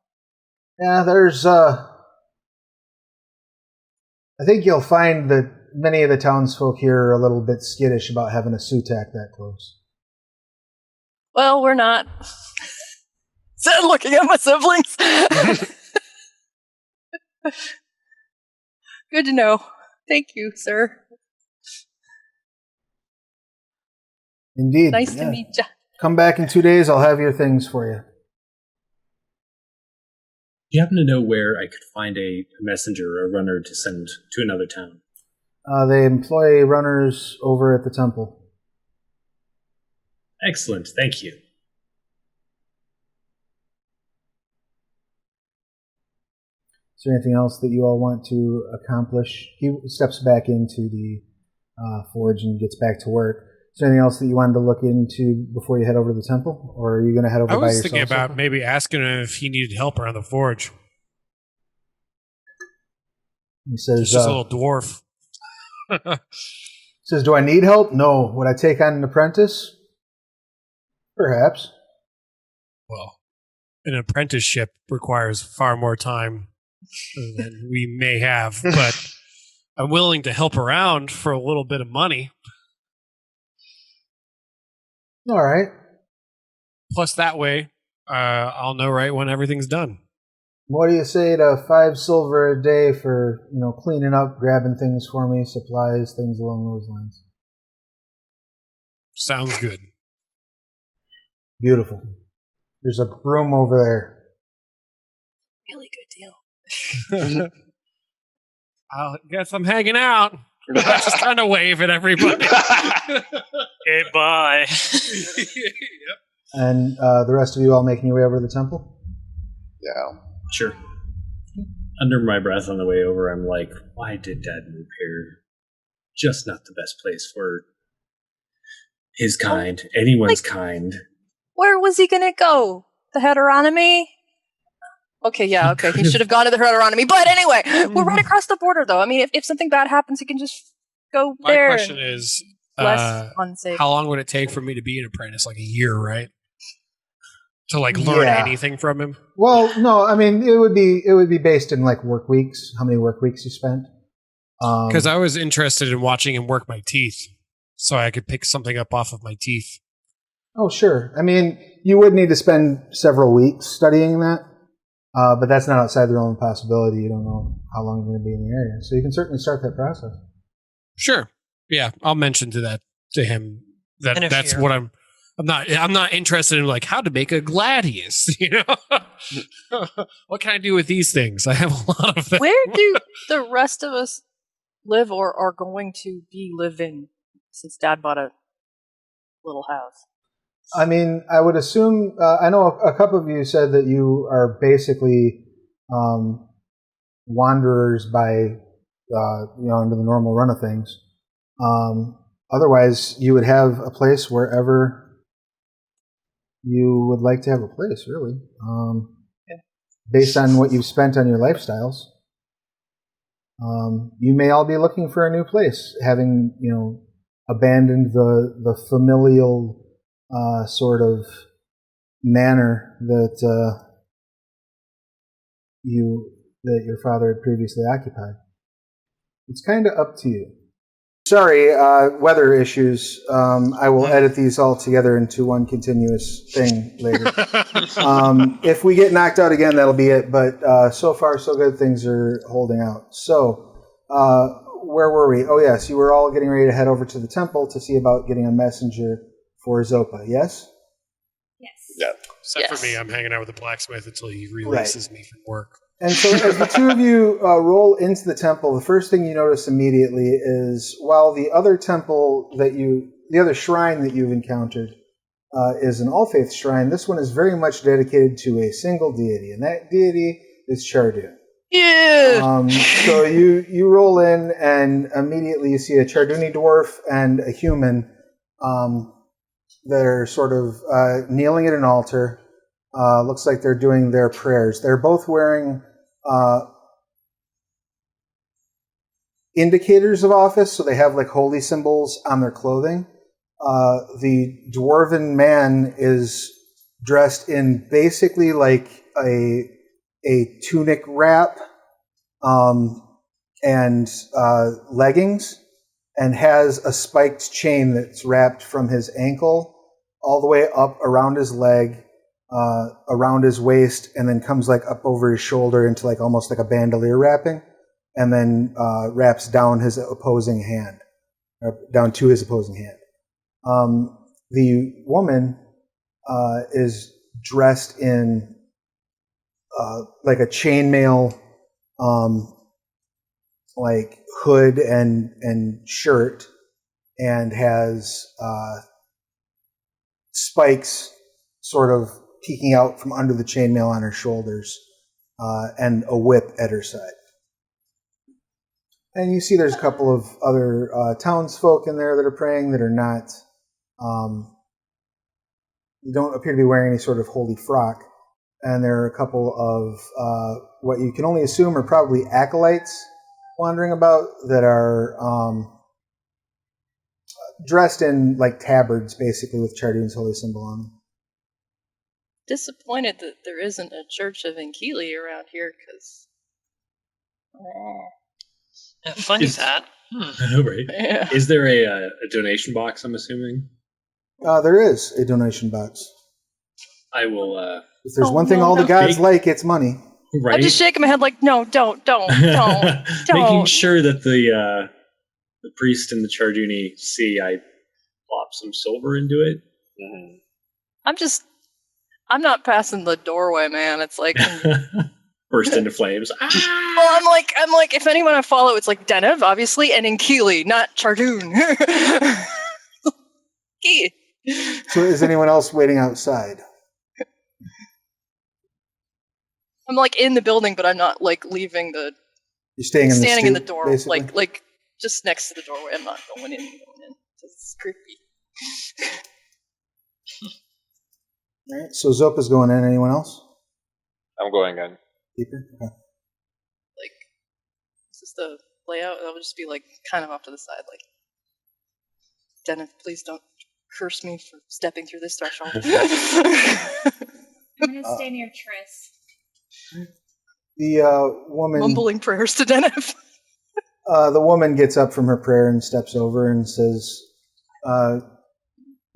Yeah, there's I think you'll find that many of the townsfolk here are a little bit skittish about having a Sutak that close. Well, we're not. Said looking at my siblings. Good to know. Thank you, sir. Indeed. Nice to meet you. Come back in 2 days. I'll have your things for you. Do you happen to know where I could find a messenger or a runner to send to another town? They employ runners over at the temple. Excellent, thank you. Is there anything else that you all want to accomplish? He steps back into the forge and gets back to work. Is there anything else that you wanted to look into before you head over to the temple? Or are you going to head over by yourself? I was thinking about maybe asking him if he needed help around the forge. He says, he's just a little dwarf. Says, do I need help? No. Would I take on an apprentice? Perhaps. Well, an apprenticeship requires far more time than we may have, but I'm willing to help around for a little bit of money. All right. Plus, that way, I'll know right when everything's done. What do you say to 5 silver a day for, cleaning up, grabbing things for me, supplies, things along those lines? Sounds good. Beautiful. There's a broom over there. Really good deal. I guess I'm hanging out. I'm just trying to wave at everybody. Okay, bye. Yep. And the rest of you all making your way over to the temple? Yeah. Sure. Under my breath on the way over, I'm like, why did Dad move here? Just not the best place for his kind, anyone's kind. Where was he gonna go? The heteronomy? Okay, yeah, okay. He should have gone to the heteronomy. But anyway, we're right across the border, though. I mean, if something bad happens, he can just go there. My question is, less unsafe. how long would it take for me to be an apprentice? Like a year, right? To learn anything from him? Well, no. I mean, it would be based in work weeks. How many work weeks you spent? Because I was interested in watching him work my teeth, so I could pick something up off of my teeth. Oh, sure. I mean, you would need to spend several weeks studying that, but that's not outside the realm of possibility. You don't know how long you're going to be in the area, so you can certainly start that process. Sure. Yeah, I'll mention to him that that's what I'm not interested in how to make a gladius, What can I do with these things? I have a lot of them. Where do the rest of us live or are going to be living since Dad bought a little house? I mean, I would assume, I know a couple of you said that you are basically wanderers by, under the normal run of things. Otherwise, you would have a place wherever you would like to have a place, really, based on what you've spent on your lifestyles. You may all be looking for a new place, having abandoned the familial sort of manner that your father had previously occupied. It's kind of up to you. Sorry, weather issues. I will edit these all together into one continuous thing later. If we get knocked out again, that'll be it. But so far, so good. Things are holding out. So, where were we? Oh, yes. You were all getting ready to head over to the temple to see about getting a messenger for Zopa, yes? Yes. Yeah. Except for me, I'm hanging out with the blacksmith until he releases me from work. And so as the two of you roll into the temple, the first thing you notice immediately is while the other shrine that you've encountered is an all-faith shrine, this one is very much dedicated to a single deity, and that deity is Chardun. Yeah! So you roll in, and immediately you see a Charduni dwarf and a human that are sort of kneeling at an altar. Looks like they're doing their prayers. They're both wearing indicators of office, so they have holy symbols on their clothing. The dwarven man is dressed in basically a tunic wrap and leggings, and has a spiked chain that's wrapped from his ankle all the way up around his leg, around his waist, and then comes like up over his shoulder into like almost like a bandolier wrapping, and then wraps down his opposing hand, down to his opposing hand. The woman is dressed in like a chainmail, like hood and shirt, and has spikes sort of peeking out from under the chainmail on her shoulders, and a whip at her side. And you see there's a couple of other townsfolk in there that are praying that are not, don't appear to be wearing any sort of holy frock. And there are a couple of what you can only assume are probably acolytes wandering about that are dressed in like tabards, basically, with Chardun's holy symbol on them. Disappointed that there isn't a church of Enkili around here, because... funny that. Right. Yeah. Is there a donation box, I'm assuming? There is a donation box. I will... if there's one thing all the gods like, it's money. Right? I'm just shaking my head like, no, don't. Making sure that the priest and the Charduni see I plop some silver into it. Mm-hmm. I'm not passing the doorway, man. It's like... Burst into flames. Well, I'm like, if anyone I follow, it's like Denev, obviously, and Enkili, not Chardun. So is anyone else waiting outside? I'm like in the building, but I'm not like leaving the... You're staying in the standing stoop, in the door, basically? like just next to the doorway. I'm not going in. It's creepy. All right, so Zopa's going in. Anyone else? I'm going in. Keeper? Okay. Like, is this the layout? That would just be like kind of off to the side. Like, Dennis, please don't curse me for stepping through this threshold. I'm gonna stay near Triss. The woman... Mumbling prayers to Dennis. The woman gets up from her prayer and steps over and says,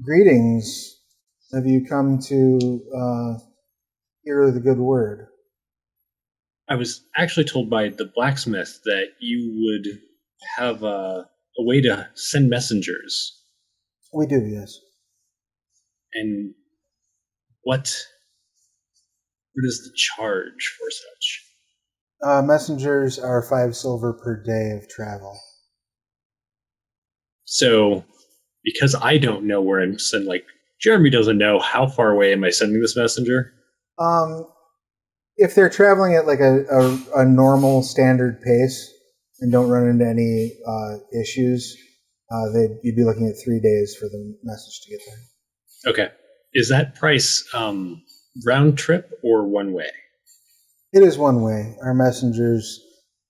greetings. Have you come to hear the good word? I was actually told by the blacksmith that you would have a way to send messengers. We do, yes. And what is the charge for such? Messengers are 5 silver per day of travel. So, because I don't know where I'm sending, like, Jeremy doesn't know, how far away am I sending this messenger? If they're traveling at like a normal standard pace and don't run into any issues, you'd be looking at 3 days for the message to get there. Okay. Is that price round trip or one way? It is one way. Our messengers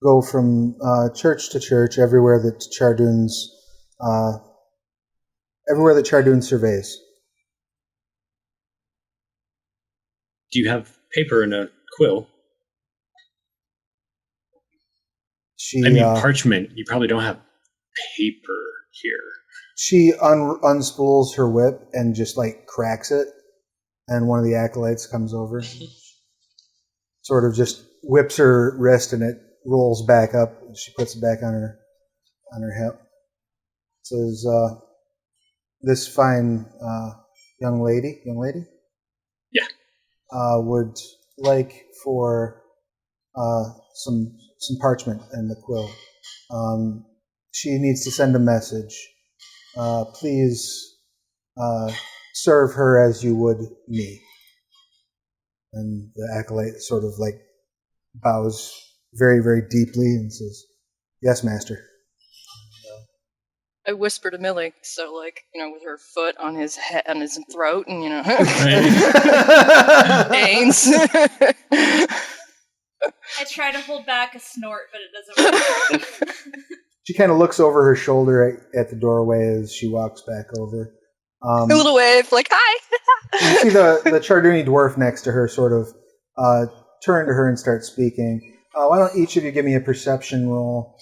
go from church to church everywhere that Chardun surveys. Do you have paper and a quill? Parchment. You probably don't have paper here. She unspools her whip and just like cracks it, and one of the acolytes comes over, sort of just whips her wrist, and it rolls back up. And she puts it back on her hip. Says, "This fine young lady, yeah, would like for some parchment and the quill. She needs to send a message. Please serve her as you would me." And the acolyte sort of like bows very, very deeply and says, "Yes, master." I whisper to Millie, so like, with her foot on his head, on his throat, and Ains. I try to hold back a snort, but it doesn't work. She kind of looks over her shoulder at the doorway as she walks back over. A little wave, like, hi! You see the Charduni dwarf next to her sort of turn to her and start speaking. Why don't each of you give me a perception roll?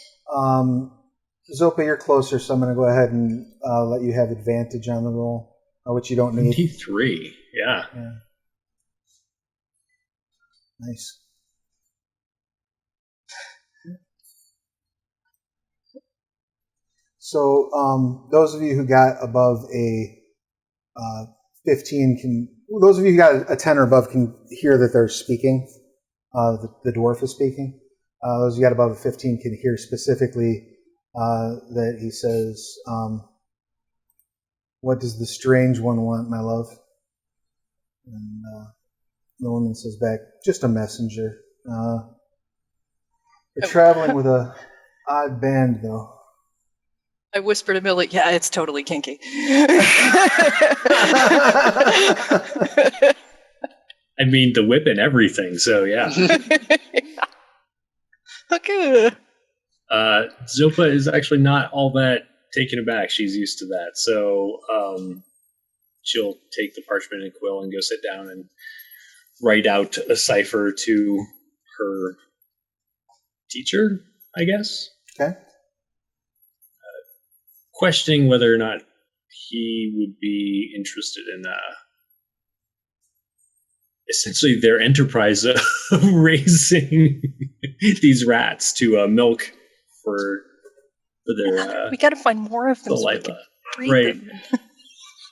Zopa, you're closer, so I'm going to go ahead and let you have advantage on the roll, which you don't need. 23, yeah. Nice. So those of you who got above a 15 can... Those of you who got a 10 or above can hear that they're speaking. The dwarf is speaking. Those who got above a 15 can hear specifically that he says, "What does the strange one want, my love?" And the woman says back, "Just a messenger. You're traveling with a odd band, though." I whisper to Millie, "Yeah, it's totally kinky." I mean, the whip and everything, so yeah. Okay. Zopa is actually not all that taken aback. She's used to that. So she'll take the parchment and quill and go sit down and write out a cipher to her teacher, I guess. Okay. Questioning whether or not he would be interested in essentially their enterprise of raising these rats to milk for their we got to find more of them. Saliva. Right.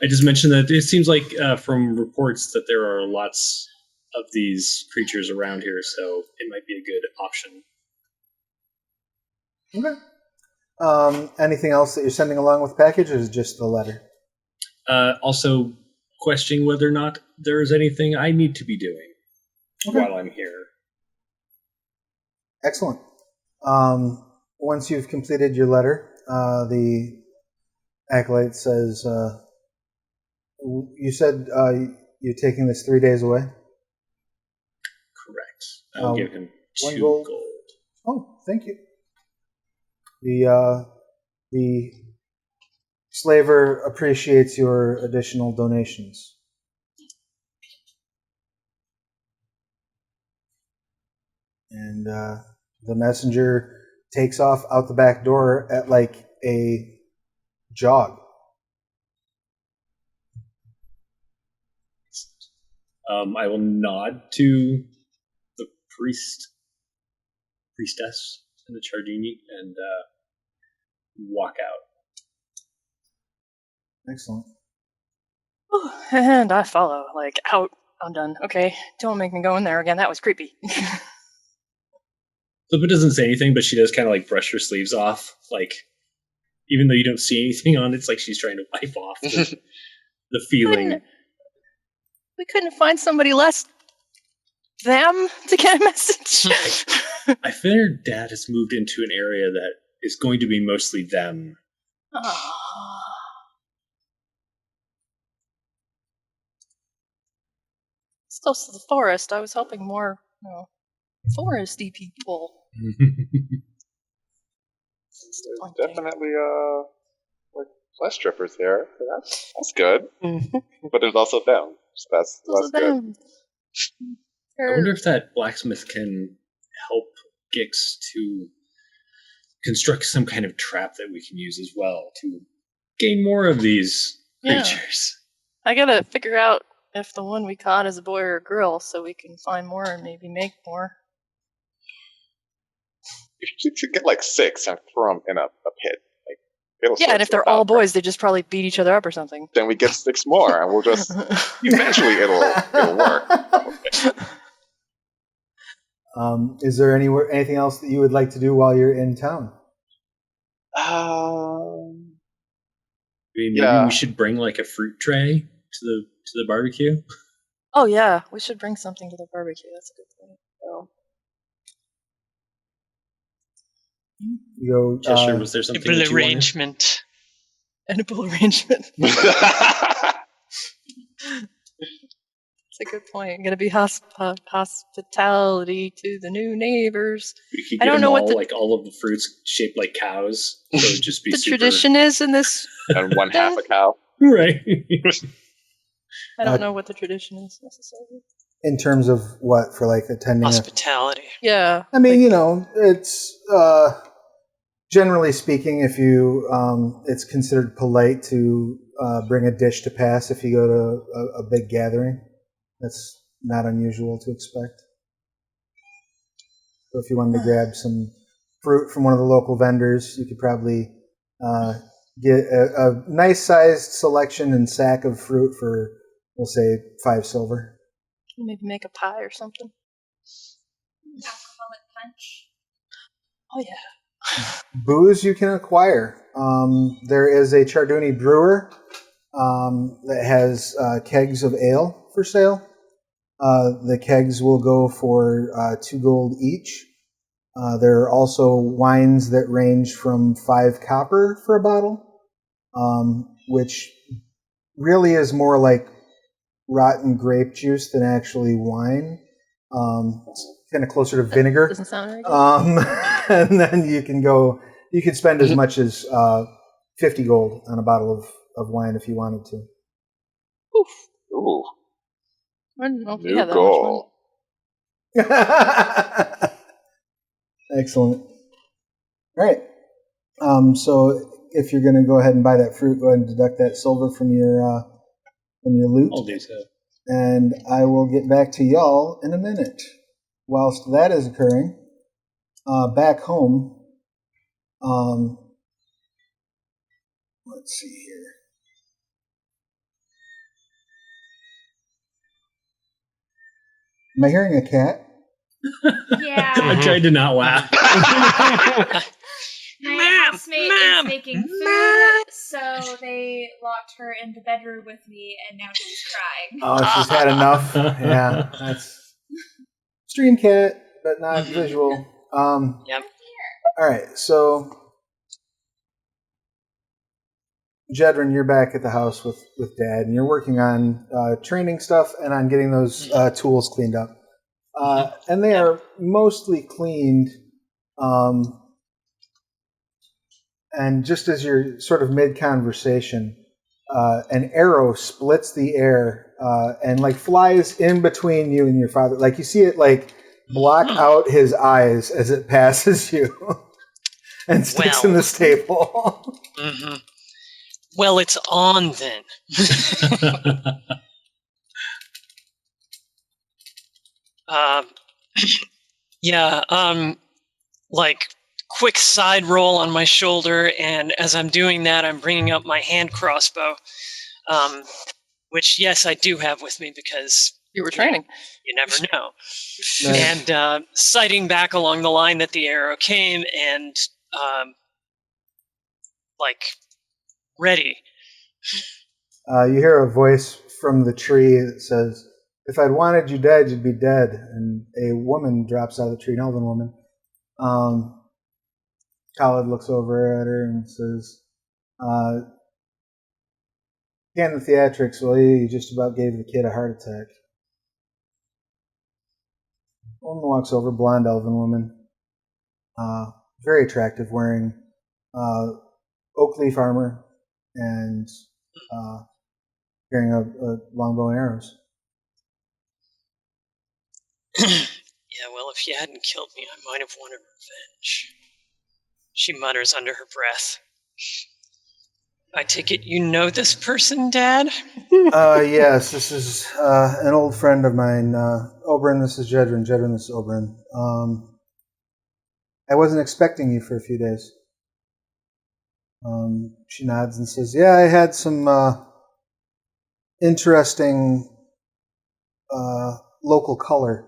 I just mentioned that it seems like from reports that there are lots of these creatures around here, so it might be a good option. Okay. Anything else that you're sending along with the package, or is it just the letter? Also, questioning whether or not there is anything I need to be doing while I'm here. Excellent. Once you've completed your letter, the acolyte says, "You said you're taking this 3 days away?" Correct. I'll give him 2 gold. gold. Oh, thank you. The slaver appreciates your additional donations. And the messenger takes off out the back door at like a jog. I will nod to the priestess and the Chardini and walk out. Excellent. And I follow, like, out. I'm done. Okay, don't make me go in there again. That was creepy. Zopa doesn't say anything, but she does kind of like brush her sleeves off. Like, even though you don't see anything on it, it's like she's trying to wipe off the feeling. We couldn't find somebody less them to get a message. I fear Dad has moved into an area that is going to be mostly them. Still the forest. I was hoping more, foresty people. There's definitely like flesh strippers here. So that's good. But there's also them. So that's good. I wonder if that blacksmith can help Gix to construct some kind of trap that we can use as well to gain more of these creatures. I gotta figure out if the one we caught is a boy or a girl so we can find more and maybe make more. You should get like 6 and throw them in a pit. And if they're all boys, they just probably beat each other up or something. Then we get 6 more, and we'll just eventually it'll work. Is there anything else that you would like to do while you're in town? Maybe we should bring like a fruit tray to the barbecue. Oh yeah, we should bring something to the barbecue. That's a good point. You go, Cheshire, was there something that you arrangement? Edible arrangement. That's a good point. I'm gonna be hospitality to the new neighbors. We could get all of the fruits shaped like cows. So it'd just be the tradition is in this. And one half a cow. Right. I don't know what the tradition is necessarily. In terms of what, for like attending hospitality? Yeah. I mean, it's generally speaking, if you, it's considered polite to bring a dish to pass if you go to a big gathering. That's not unusual to expect. So if you wanted to grab some fruit from one of the local vendors, you could probably get a nice-sized selection and sack of fruit for, we'll say, 5 silver. Maybe make a pie or something. Alcoholic punch. Oh, yeah. Booze you can acquire. There is a Chardonnay brewer that has kegs of ale for sale. The kegs will go for 2 gold each. There are also wines that range from 5 copper for a bottle, which really is more like rotten grape juice than actually wine. It's kind of closer to vinegar. Doesn't sound very good. And then you can spend as much as 50 gold on a bottle of wine if you wanted to. Oof. Ooh. I don't know if you New have that goal. much money. Excellent. All right. So if you're going to go ahead and buy that fruit, go ahead and deduct that silver from your loot. I'll do so. And I will get back to y'all in a minute. Whilst that is occurring, back home, let's see here. Am I hearing a cat? Yeah. I tried to not laugh. My housemate is making food, so they locked her in the bedroom with me, and now she's crying. Oh, she's had enough. Yeah, that's stream cat, but not visual. Yep. All right, so Jedryn, you're back at the house with Dad, and you're working on training stuff and on getting those tools cleaned up. And they are mostly cleaned. And just as you're sort of mid-conversation, an arrow splits the air and like flies in between you and your father. Like you see it like block out his eyes as it passes you and sticks in the staple. Mm-hmm. Well, it's on then. Like quick side roll on my shoulder, and as I'm doing that, I'm bringing up my hand crossbow, which, yes, I do have with me because You were training. you never know. Nice. And sighting back along the line that the arrow came, and ready. You hear a voice from the tree that says, "If I'd wanted you dead, you'd be dead." And a woman drops out of the tree, an elven woman. Khalid looks over at her and says, "Can the theatrics, will you? You just about gave the kid a heart attack." Woman walks over, blonde elven woman, very attractive, wearing oak leaf armor and carrying a long bow and arrows. Yeah, well, if you hadn't killed me, I might have wanted revenge. She mutters under her breath. I take it you know this person, Dad? Yes, this is an old friend of mine. Oberyn, this is Jedryn. Jedryn, this is Oberyn. I wasn't expecting you for a few days. She nods and says, "Yeah, I had some interesting local color,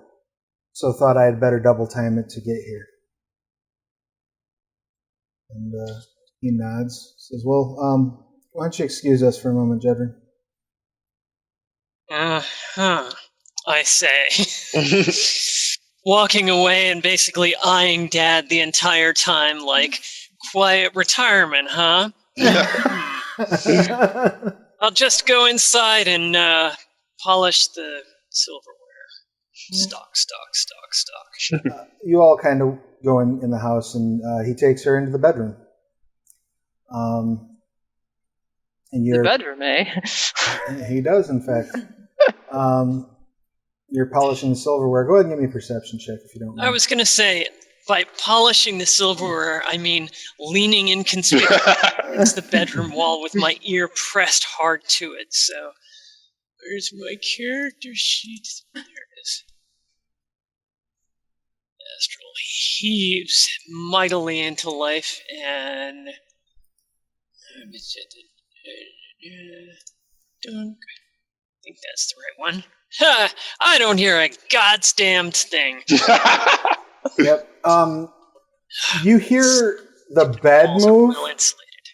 so thought I had better double time it to get here." And he nods, says, "Well, why don't you excuse us for a moment, Jedryn?" I say. Walking away and basically eyeing Dad the entire time like, quiet retirement, huh? I'll just go inside and polish the silverware. Stock. You all kind of go in the house, and he takes her into the bedroom. And The bedroom, eh? He does, in fact. You're polishing the silverware. Go ahead and give me a perception check if you don't mind. I was going to say, by polishing the silverware, I mean leaning inconspicuously against the bedroom wall with my ear pressed hard to it. So, where's my character sheet? There it is. Astral heaves mightily into life, and I think that's the right one. Ha! I don't hear a goddamn thing. Yep. You hear the bed move, well insulated.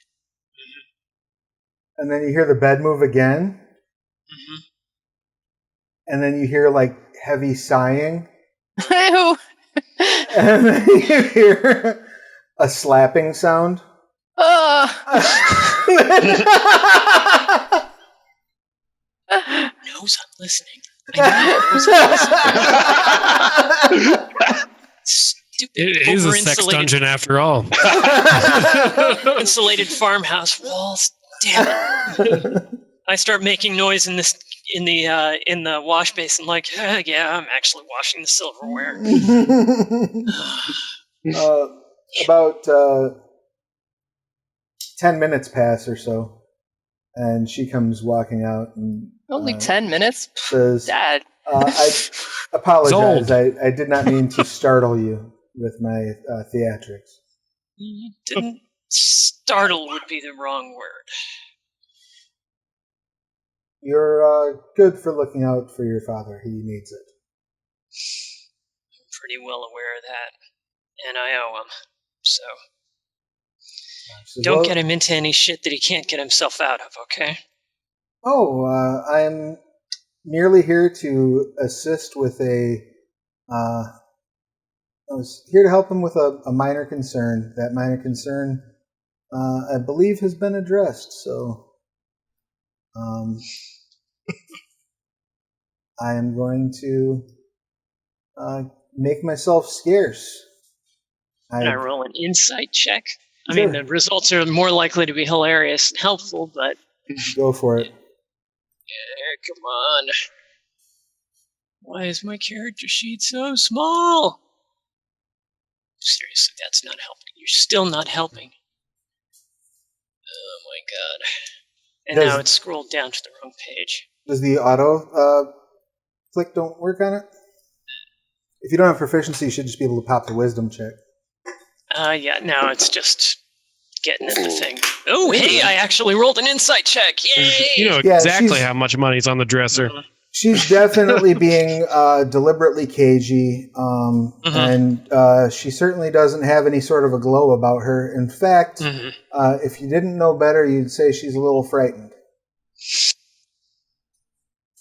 and then you hear the bed move again, and then you hear like heavy sighing, Ew. and then you hear a slapping sound. Knows I'm listening. I know knows I'm listening. Stupid It is a sex dungeon after all. Insulated farmhouse walls. Damn it! I start making noise in the wash basin, like, yeah, I'm actually washing the silverware. About 10 minutes pass or so, and she comes walking out and Only 10 minutes? says, Dad. I apologize. I did not mean to startle you with my theatrics. You didn't. Startle would be the wrong word. You're good for looking out for your father. He needs it. I'm pretty well aware of that. And I owe him. So don't get him into any shit that he can't get himself out of, okay? Oh, I'm merely here to assist with I was here to help him with a minor concern. That minor concern, I believe, has been addressed. So, I am going to make myself scarce. Can I roll an insight check? I Sure. mean, the results are more likely to be hilarious and helpful, but... Go for it. Yeah, come on. Why is my character sheet so small? Seriously, that's not helping. You're still not helping. Oh my god. And now it's scrolled down to the wrong page. Does the auto click don't work on it? If you don't have proficiency, you should just be able to pop the wisdom check. Yeah, now it's just getting at the thing. Oh, hey, I actually rolled an insight check. Yay! You know exactly how much money's on the dresser. She's definitely being deliberately cagey, and she certainly doesn't have any sort of a glow about her. In fact, if you didn't know better, you'd say she's a little frightened.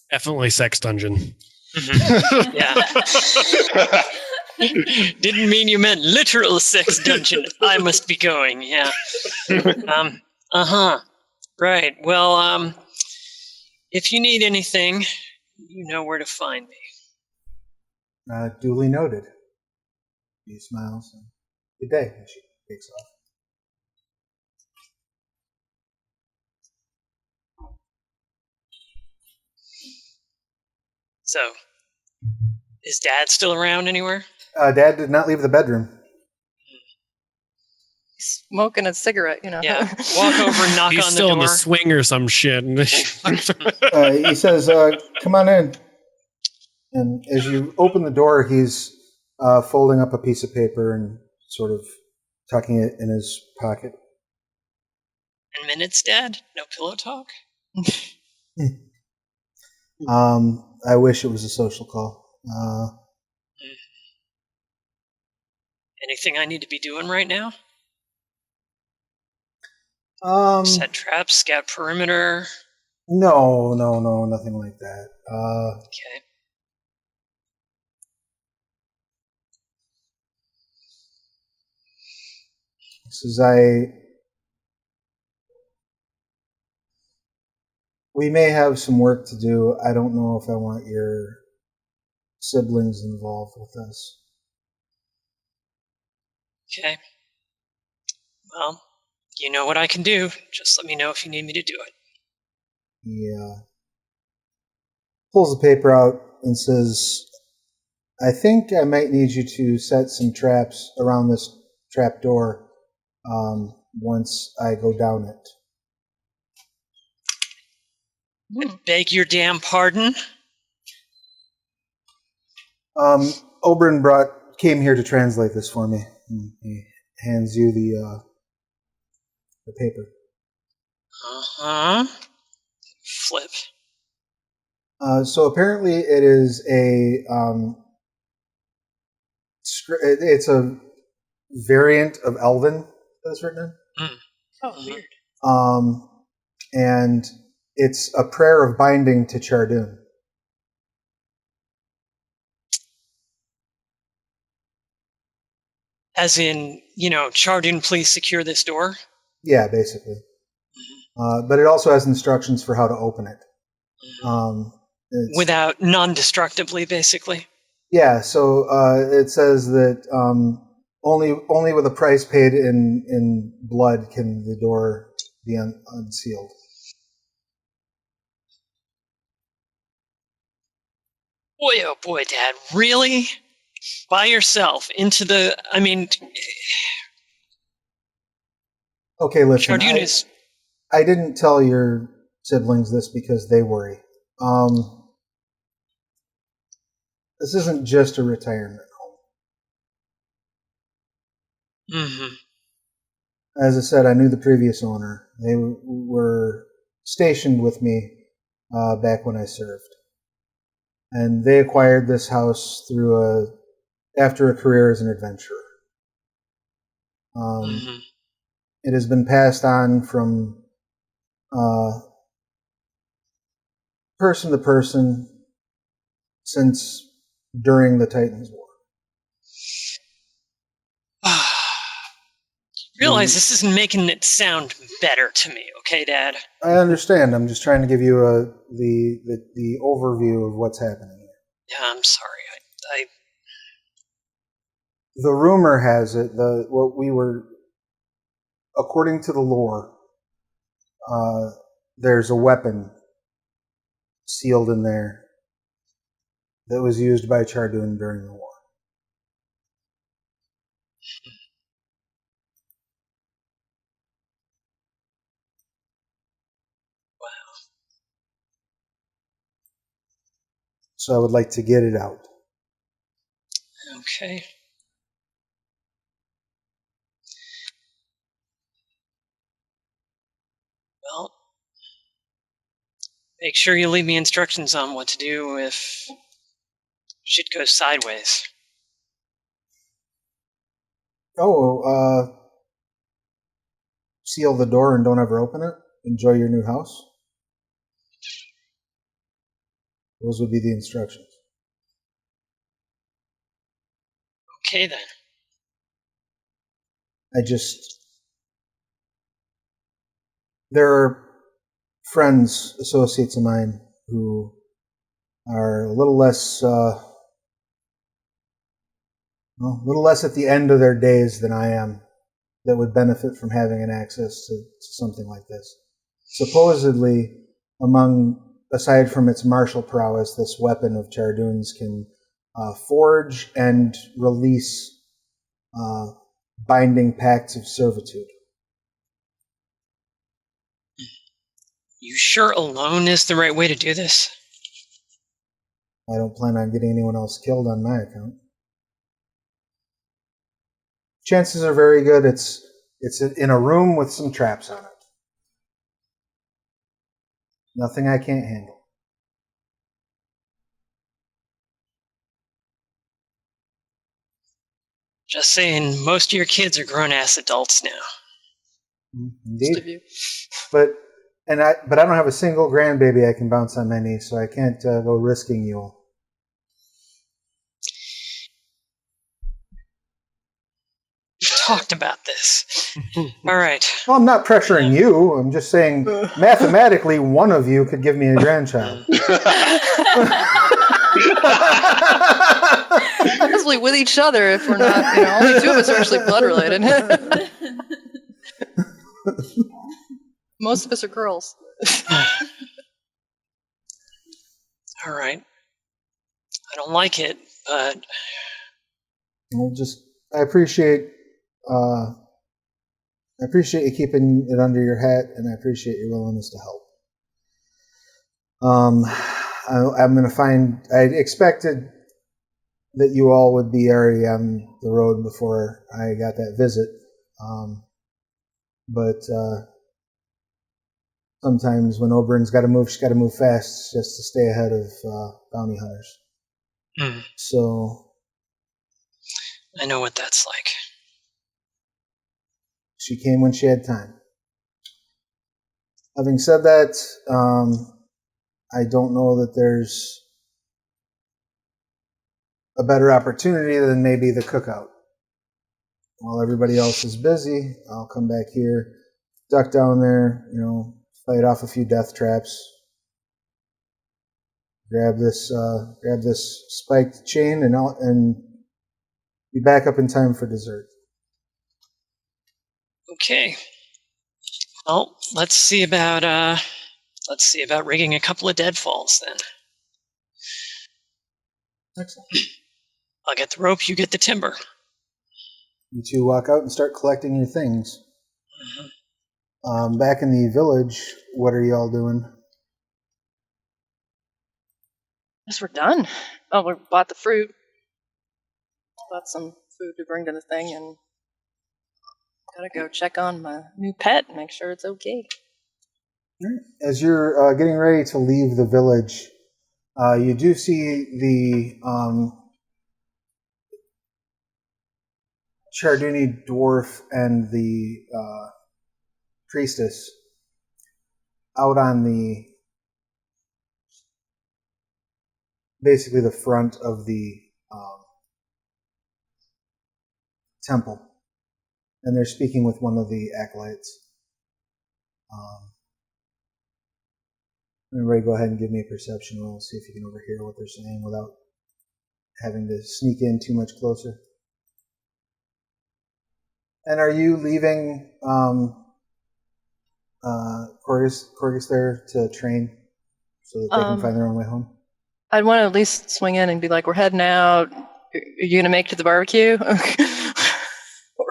Definitely sex dungeon. Yeah. Didn't mean you meant literal sex dungeon. I must be going, yeah. Right. Well, if you need anything, you know where to find me. Duly noted. He smiles. And, good day. And she takes off. So, is Dad still around anywhere? Dad did not leave the bedroom. Smoking a cigarette, you know. Yeah. Walk over and knock He's on the still door. in the swing or some shit. He says, come on in. And as you open the door, he's folding up a piece of paper and sort of tucking it in his pocket. 10 minutes, Dad? No pillow talk? I wish it was a social call. Anything I need to be doing right now? Set traps, scout perimeter? No, nothing like that. Okay. We may have some work to do. I don't know if I want your siblings involved with us. Okay. Well, you know what I can do. Just let me know if you need me to do it. He pulls the paper out and says, I think I might need you to set some traps around this trap door once I go down it. I beg your damn pardon? Oberyn came here to translate this for me. He hands you the paper. Uh-huh. Flip. So apparently it is it's a variant of Elven that's written in. Oh, weird. And it's a prayer of binding to Chardun. As in, Chardun, please secure this door? Yeah, basically. But it also has instructions for how to open it. Without non-destructively, basically? Yeah, so it says that only with a price paid in blood can the door be unsealed. Boy, oh boy, Dad, really? By yourself into the... Okay, listen, Chardun I didn't tell your siblings this because they worry. This isn't just a retirement home. Mm-hmm. As I said, I knew the previous owner. They were stationed with me back when I served. And they acquired this house after a career as an adventurer. It has been passed on from person to person since during the Titans War. Realize this isn't making it sound better to me, okay, Dad? I understand. I'm just trying to give you the overview of what's happening here. Yeah, I'm sorry. The rumor has it according to the lore, there's a weapon sealed in there that was used by Chardun during the war. Wow. So I would like to get it out. Okay. Well, make sure you leave me instructions on what to do if shit goes sideways. Seal the door and don't ever open it? Enjoy your new house? Those would be the instructions. Okay, then. There are friends, associates of mine, who are a little less at the end of their days than I am, that would benefit from having an access to something like this. Supposedly, aside from its martial prowess, this weapon of Chardun's can forge and release binding pacts of servitude. You sure alone is the right way to do this? I don't plan on getting anyone else killed on my account. Chances are very good it's in a room with some traps on it. Nothing I can't handle. Just saying, most of your kids are grown-ass adults now. Indeed. But I don't have a single grandbaby I can bounce on my knee, so I can't go risking you all. We've talked about this. All right. Well, I'm not pressuring you. I'm just saying, mathematically, one of you could give me a grandchild. Possibly with each other if we're not, only two of us are actually blood related. Most of us are girls. All right. I don't like it, But I appreciate you keeping it under your hat, and I appreciate your willingness to help. I'm going to find. I expected that you all would be already on the road before I got that visit, but sometimes when Oberon's got to move, she's got to move fast just to stay ahead of bounty hunters. So I know what that's like. She came when she had time. Having said that, I don't know that there's a better opportunity than maybe the cookout. While everybody else is busy, I'll come back here, duck down there, fight off a few death traps, grab this spiked chain, and be back up in time for dessert. Okay. Well, let's see about rigging a couple of deadfalls then. Excellent. I'll get the rope, you get the timber. You two walk out and start collecting your things. Back in the village, what are y'all doing? Guess we're done. Oh, we bought the fruit. Bought some food to bring to the thing, and gotta go check on my new pet, make sure it's okay. As you're getting ready to leave the village, you do see the Charduni dwarf and the priestess out on basically the front of the temple, and they're speaking with one of the acolytes. Everybody go ahead and give me a perception roll, see if you can overhear what they're saying without having to sneak in too much closer. And are you leaving Korggix there to train so that they can find their own way home? I'd want to at least swing in and be like, we're heading out. Are you going to make it to the barbecue? Or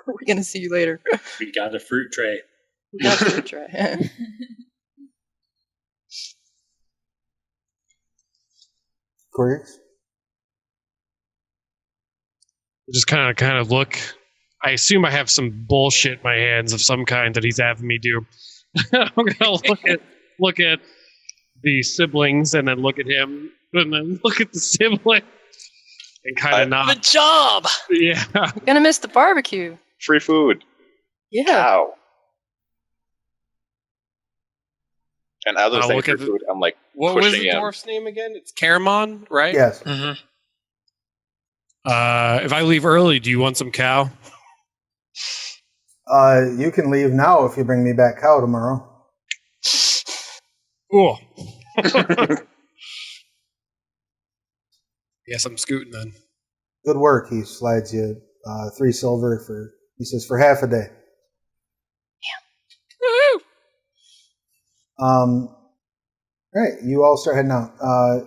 are we going to see you later? We got a fruit tray. We got a fruit tray. Korggix? Just kind of look. I assume I have some bullshit in my hands of some kind that he's having me do. I'm gonna look at the siblings and then look at him and then look at the sibling and kind of nod. Good job! Yeah. You're gonna miss the barbecue. Free food. Yeah. Cow. And as I'm I'll saying look free at the- food, I'm like What was pushing the him. dwarf's name again? It's Caramon, right? Yes. Mm-hmm. If I leave early, do you want some cow? You can leave now if you bring me back cow tomorrow. Cool. Yes, I'm scooting then. Good work. He slides you 3 silver for half a day. Woo! All right, you all start heading out.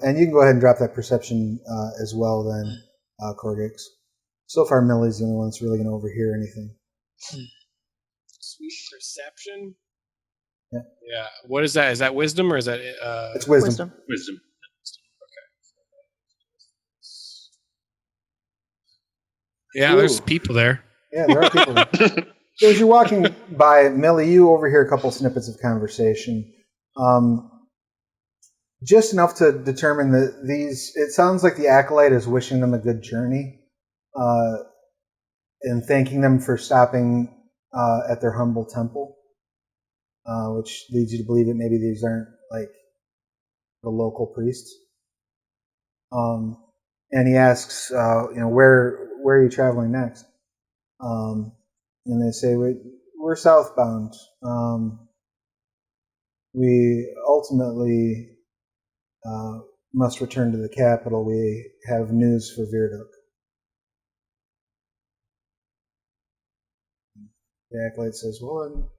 And you can go ahead and drop that perception as well then, Korggix. So far, Millie's the only one that's really going to overhear anything. Sweet perception? Yeah. Yeah. What is that? Is that wisdom or is that... It's wisdom. Wisdom. Yeah, there's people there. Yeah, there are people there. So as you're walking by, Millie, you overhear a couple snippets of conversation. Just enough to determine that it sounds like the acolyte is wishing them a good journey and thanking them for stopping at their humble temple, which leads you to believe that maybe these aren't like the local priests. And he asks, where are you traveling next? And they say, we're southbound. We ultimately must return to the capital. We have news for Virduk. The acolyte says, well,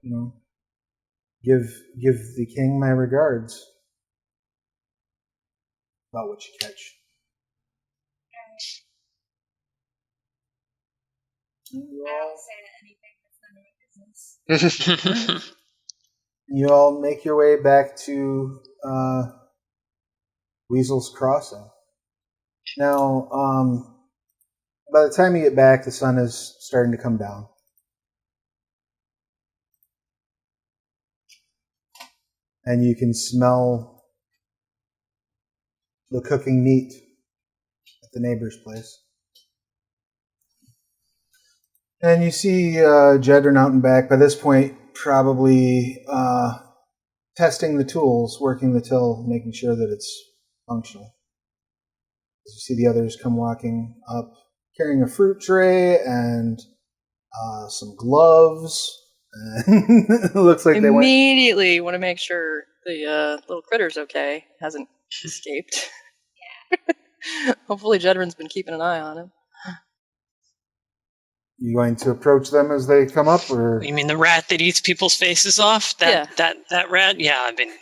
give the king my regards. About what you catch. don't say anything that's none of my business. You all make your way back to Weasel's Crossing. Now, by the time you get back, the sun is starting to come down. And you can smell the cooking meat at the neighbor's place. And you see Jedryn out and back. By this point, probably testing the tools, working the till, making sure that it's functional. As you see the others come walking up, carrying a fruit tray and some gloves. It looks like they immediately want to make sure the little critter's okay, hasn't escaped. Yeah. Hopefully Jedryn's been keeping an eye on him. You going to approach them as they come up, or you mean the rat that eats people's faces off? That rat? Yeah, I've been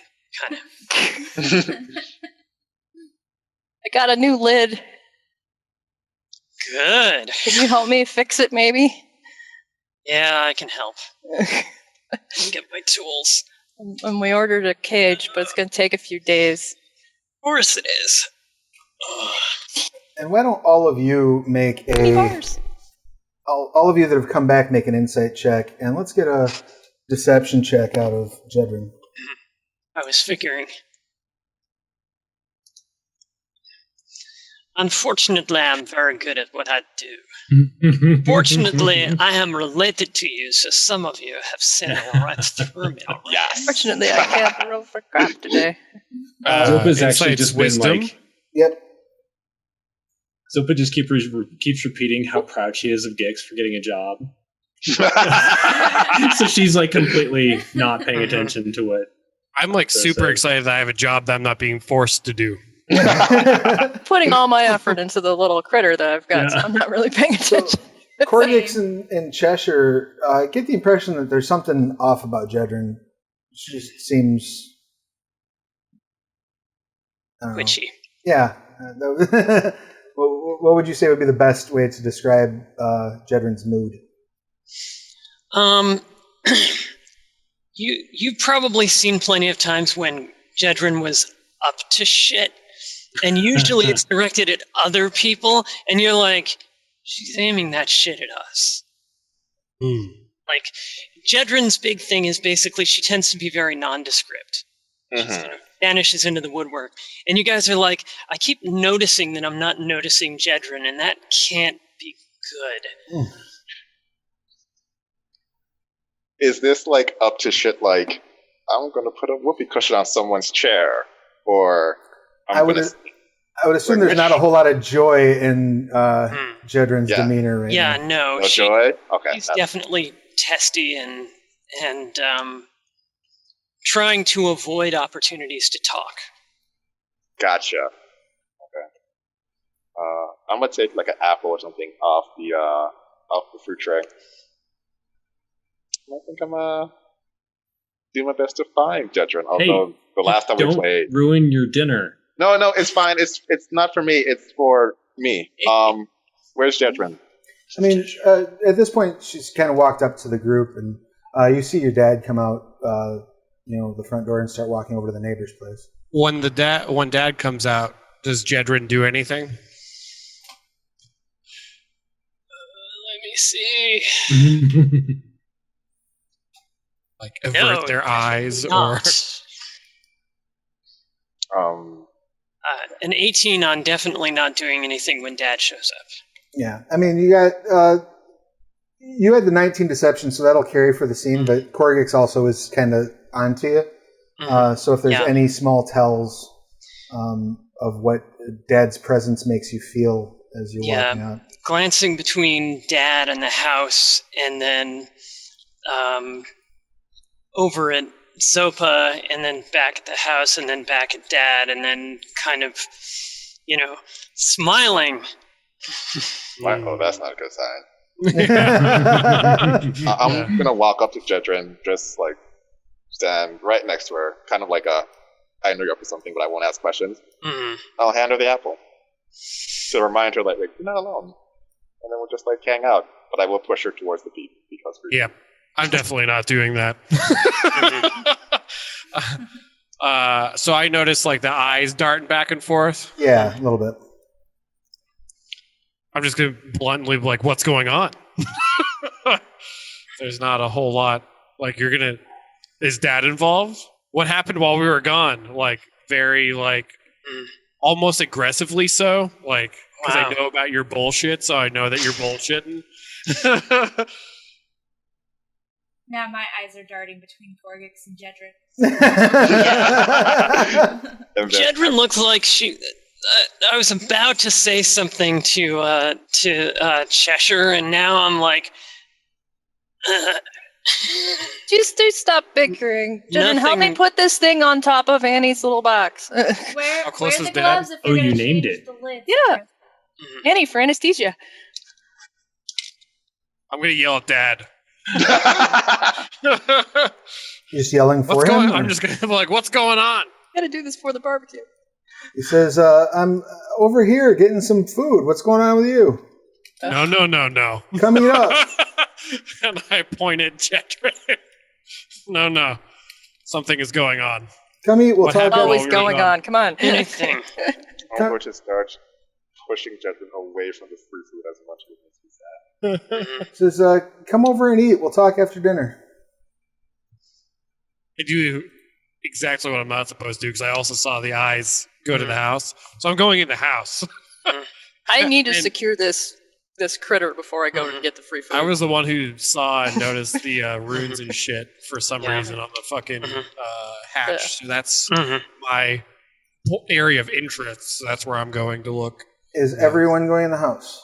kind of. I got a new lid. Good. Can you help me fix it, maybe? Yeah, I can help. I can get my tools. And we ordered a cage, but it's going to take a few days. Of course it is. And why don't all of you make all of you that have come back make an insight check, and let's get a deception check out of Jedryn. I was figuring. Unfortunately, I'm very good at what I do. Fortunately, I am related to you, so some of you have seen it right through me already. Yes. Fortunately, I can't roll for crap today. Zopa's actually just wisdom. Yep. Zopa just keeps repeating how proud she is of Gix for getting a job. So she's like completely not paying attention to what. I'm like super excited that I have a job that I'm not being forced to do. Putting all my effort into the little critter that I've got, so I'm not really paying attention. So, Korggix in Cheshire, get the impression that there's something off about Jedryn. She just seems witchy. Yeah. What would you say would be the best way to describe Jedryn's mood? You've probably seen plenty of times when Jedryn was up to shit. And usually it's directed at other people, and you're like, she's aiming that shit at us. Like, Jedryn's big thing is basically she tends to be very nondescript. She sort of vanishes into the woodwork. And you guys are like, I keep noticing that I'm not noticing Jedryn, and that can't be good. Is this like up to shit like, I'm going to put a whoopee cushion on someone's chair, or... I would assume there's not a whole lot of joy in Jedryn's demeanor right now. Yeah, no. Joy? Okay. She's definitely testy and trying to avoid opportunities to talk. Gotcha. Okay. I'm going to take like an apple or something off the fruit tray. I think I'm do my best to find Jedryn, although the last time we played... Don't ruin your dinner. No, it's fine. It's not for me. It's for me. Where's Jedryn? I mean, at this point, she's kind of walked up to the group, and you see your dad come out, the front door and start walking over to the neighbor's place. When dad comes out, does Jedryn do anything? Let me see. Like avert their eyes, or an 18 on definitely not doing anything when Dad shows up. Yeah, I mean, you got you had the 19 deception, so that'll carry for the scene. But Korggix also is kind of onto you. So if there's any small tells of what Dad's presence makes you feel as you're walking out, glancing between Dad and the house, and then over at Zopa, and then back at the house, and then back at Dad, and then kind of, smiling. Oh, that's not a good sign. I'm gonna walk up to Jedryn, just like stand right next to her, kind of like I know you're up to something, but I won't ask questions. I'll hand her the apple to remind her, like you're not alone, and then we'll just like hang out. but I will push her towards the beat because we're... Yep. I'm definitely not doing that. So I noticed like the eyes darting back and forth. Yeah, a little bit. I'm just going to bluntly be like, what's going on? There's not a whole lot. Like, you're going to... Is Dad involved? What happened while we were gone? Like, very, like, almost aggressively so. Like, because I know about your bullshit, so I know that you're bullshitting. Now my eyes are darting between Korggix and Jedryn. Jedryn looks like she... I was about to say something to Cheshire, and now I'm like... Just stop bickering. Jedryn, help me put this thing on top of Annie's little box. Where close the is gloves Dad? if you're You gonna named change it. the lids? Yeah. Annie, for anesthesia. I'm going to yell at Dad. You're just yelling for What's him? going on? I'm just going to be like, what's going on? Gotta do this for the barbecue. He says, I'm over here getting some food. What's going on with you? No. Come eat up. And I point at Jedryn. No. Something is going on. Come eat. We'll What talk. happened? Always going on. Come on. anything. I'm going to start pushing Jedryn away from the free food as much as he said. Says, come over and eat. We'll talk after dinner. I do exactly what I'm not supposed to do because I also saw the eyes go to the house. So I'm going in the house. I need to And- secure this critter before I go and get the free food. I was the one who saw and noticed the runes and shit for some reason on the fucking hatch. Yeah. So that's my area of interest. So that's where I'm going to look. Is everyone going in the house?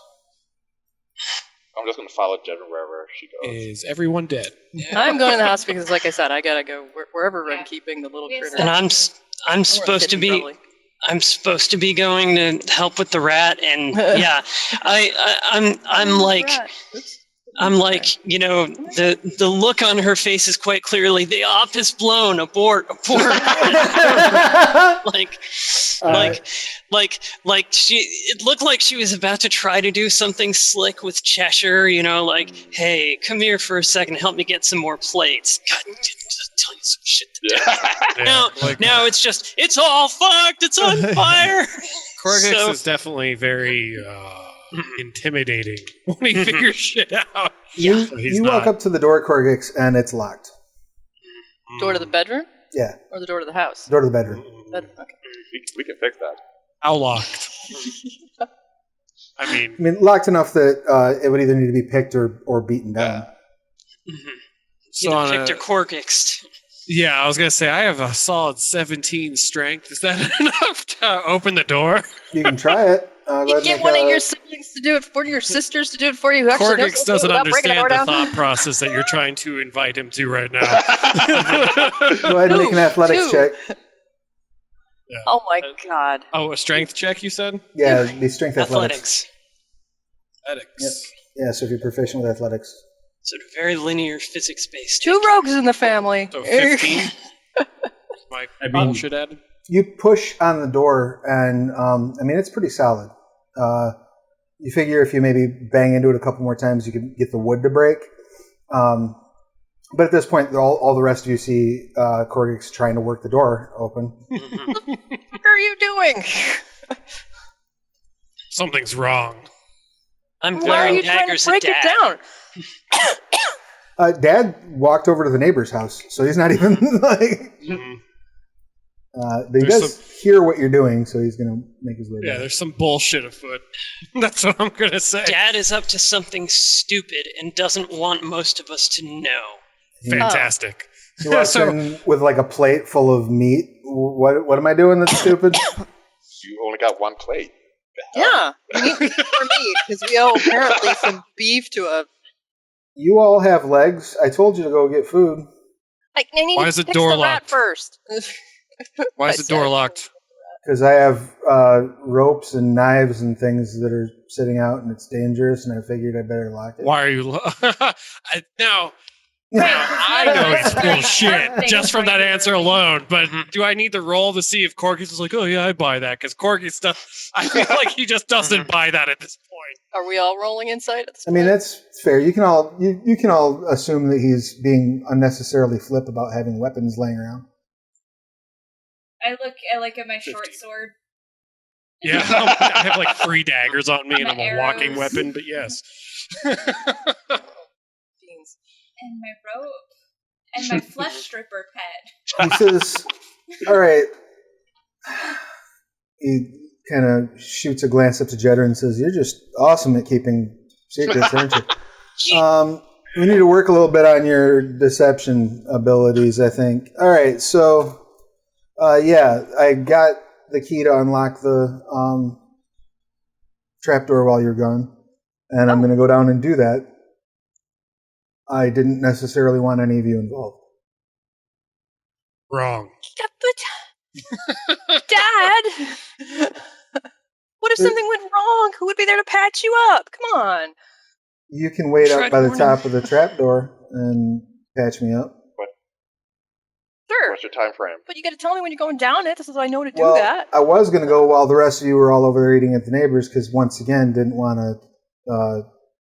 I'm just going to follow Jedryn wherever she goes. Is everyone dead? I'm going to the house because, like I said, I gotta go wherever I'm keeping the little critter. And I'm supposed to be... Probably. I'm supposed to be going to help with the rat, and yeah, I'm like, you know, the look on her face is quite clearly the op is blown, abort. like she, it looked like she was about to try to do something slick with Cheshire, you know, like, hey, come here for a second, help me get some more plates. God, just tell you some shit to do. Now it's just, it's all fucked, it's on fire. Korggix is definitely very intimidating when he figures shit out. You So walk up to the door, Korggix, and it's locked. Door to the bedroom? Yeah. Or the door to the house? Door to the bedroom. Okay. We can fix that. How locked? I mean, locked enough that it would either need to be picked or beaten down. so on Victor Korggix. yeah, I was gonna say I have a solid 17 strength. Is that enough to open the door? You can try it. You get one of your siblings to do it for you, your sisters to do it for you. Who actually knows Korggix what to do doesn't without breaking understand door the down. thought process that you're trying to invite him to right now. Go ahead and make an athletics check. Yeah. Oh my god. Oh, a strength check, you said? Yeah, the strength athletics. Athletics. Yeah, so if you're proficient with athletics. Sort of very linear physics based. 2 rogues in the family. So 15? My bullshit added? You push on the door, and it's pretty solid. You figure if you maybe bang into it a couple more times, you can get the wood to break. But at this point, all the rest of you see Korggix trying to work the door open. What are you doing? Something's wrong. I'm Why are glaring you trying daggers to break at it Dad. down? Dad walked over to the neighbor's house, so he's not even like... But he does hear what you're doing, so he's going to make his way Yeah, back. there's some bullshit afoot. That's what I'm going to say. Dad is up to something stupid and doesn't want most of us to know. Fantastic. He walks in with like a plate full of meat. What am I doing that's stupid? You only got one plate. Yeah, we need meat for meat because we owe apparently some beef to a. You all have legs. I told you to go get food. I need Why to is the fix door the rat locked? first. Why is the door locked? Because I have ropes and knives and things that are sitting out, and it's dangerous, and I figured I better lock it. Why are you... Now, Now, I know he's full of shit just from that answer alone, but do I need to roll to see if Korggix is like, oh yeah, I buy that? Because Korggix does. I feel like he just doesn't buy that at this point. Are we all rolling insight at this I point? mean, that's fair. You can all you can all assume that he's being unnecessarily flip about having weapons laying around. I look at my short sword. Yeah, I have like 3 daggers on me, and I'm a walking arrows. weapon. But yes. And my robe. And my flesh stripper pet. He says, "All right." He kind of shoots a glance up to Jedryn and says, "You're just awesome at keeping secrets, aren't you?" We need to work a little bit on your deception abilities, I think. All right, so yeah, I got the key to unlock the trapdoor while you're gone, and I'm going to go down and do that. I didn't necessarily want any of you involved. Wrong. Dad! What if something went wrong? Who would be there to patch you up? Come on. You can wait up by the top of the trapdoor and patch me up. Sure. What's your time frame? But you got to tell me when you're going down it, so I know to do Well, that. I was going to go while the rest of you were all over there eating at the neighbors because, once again, didn't want to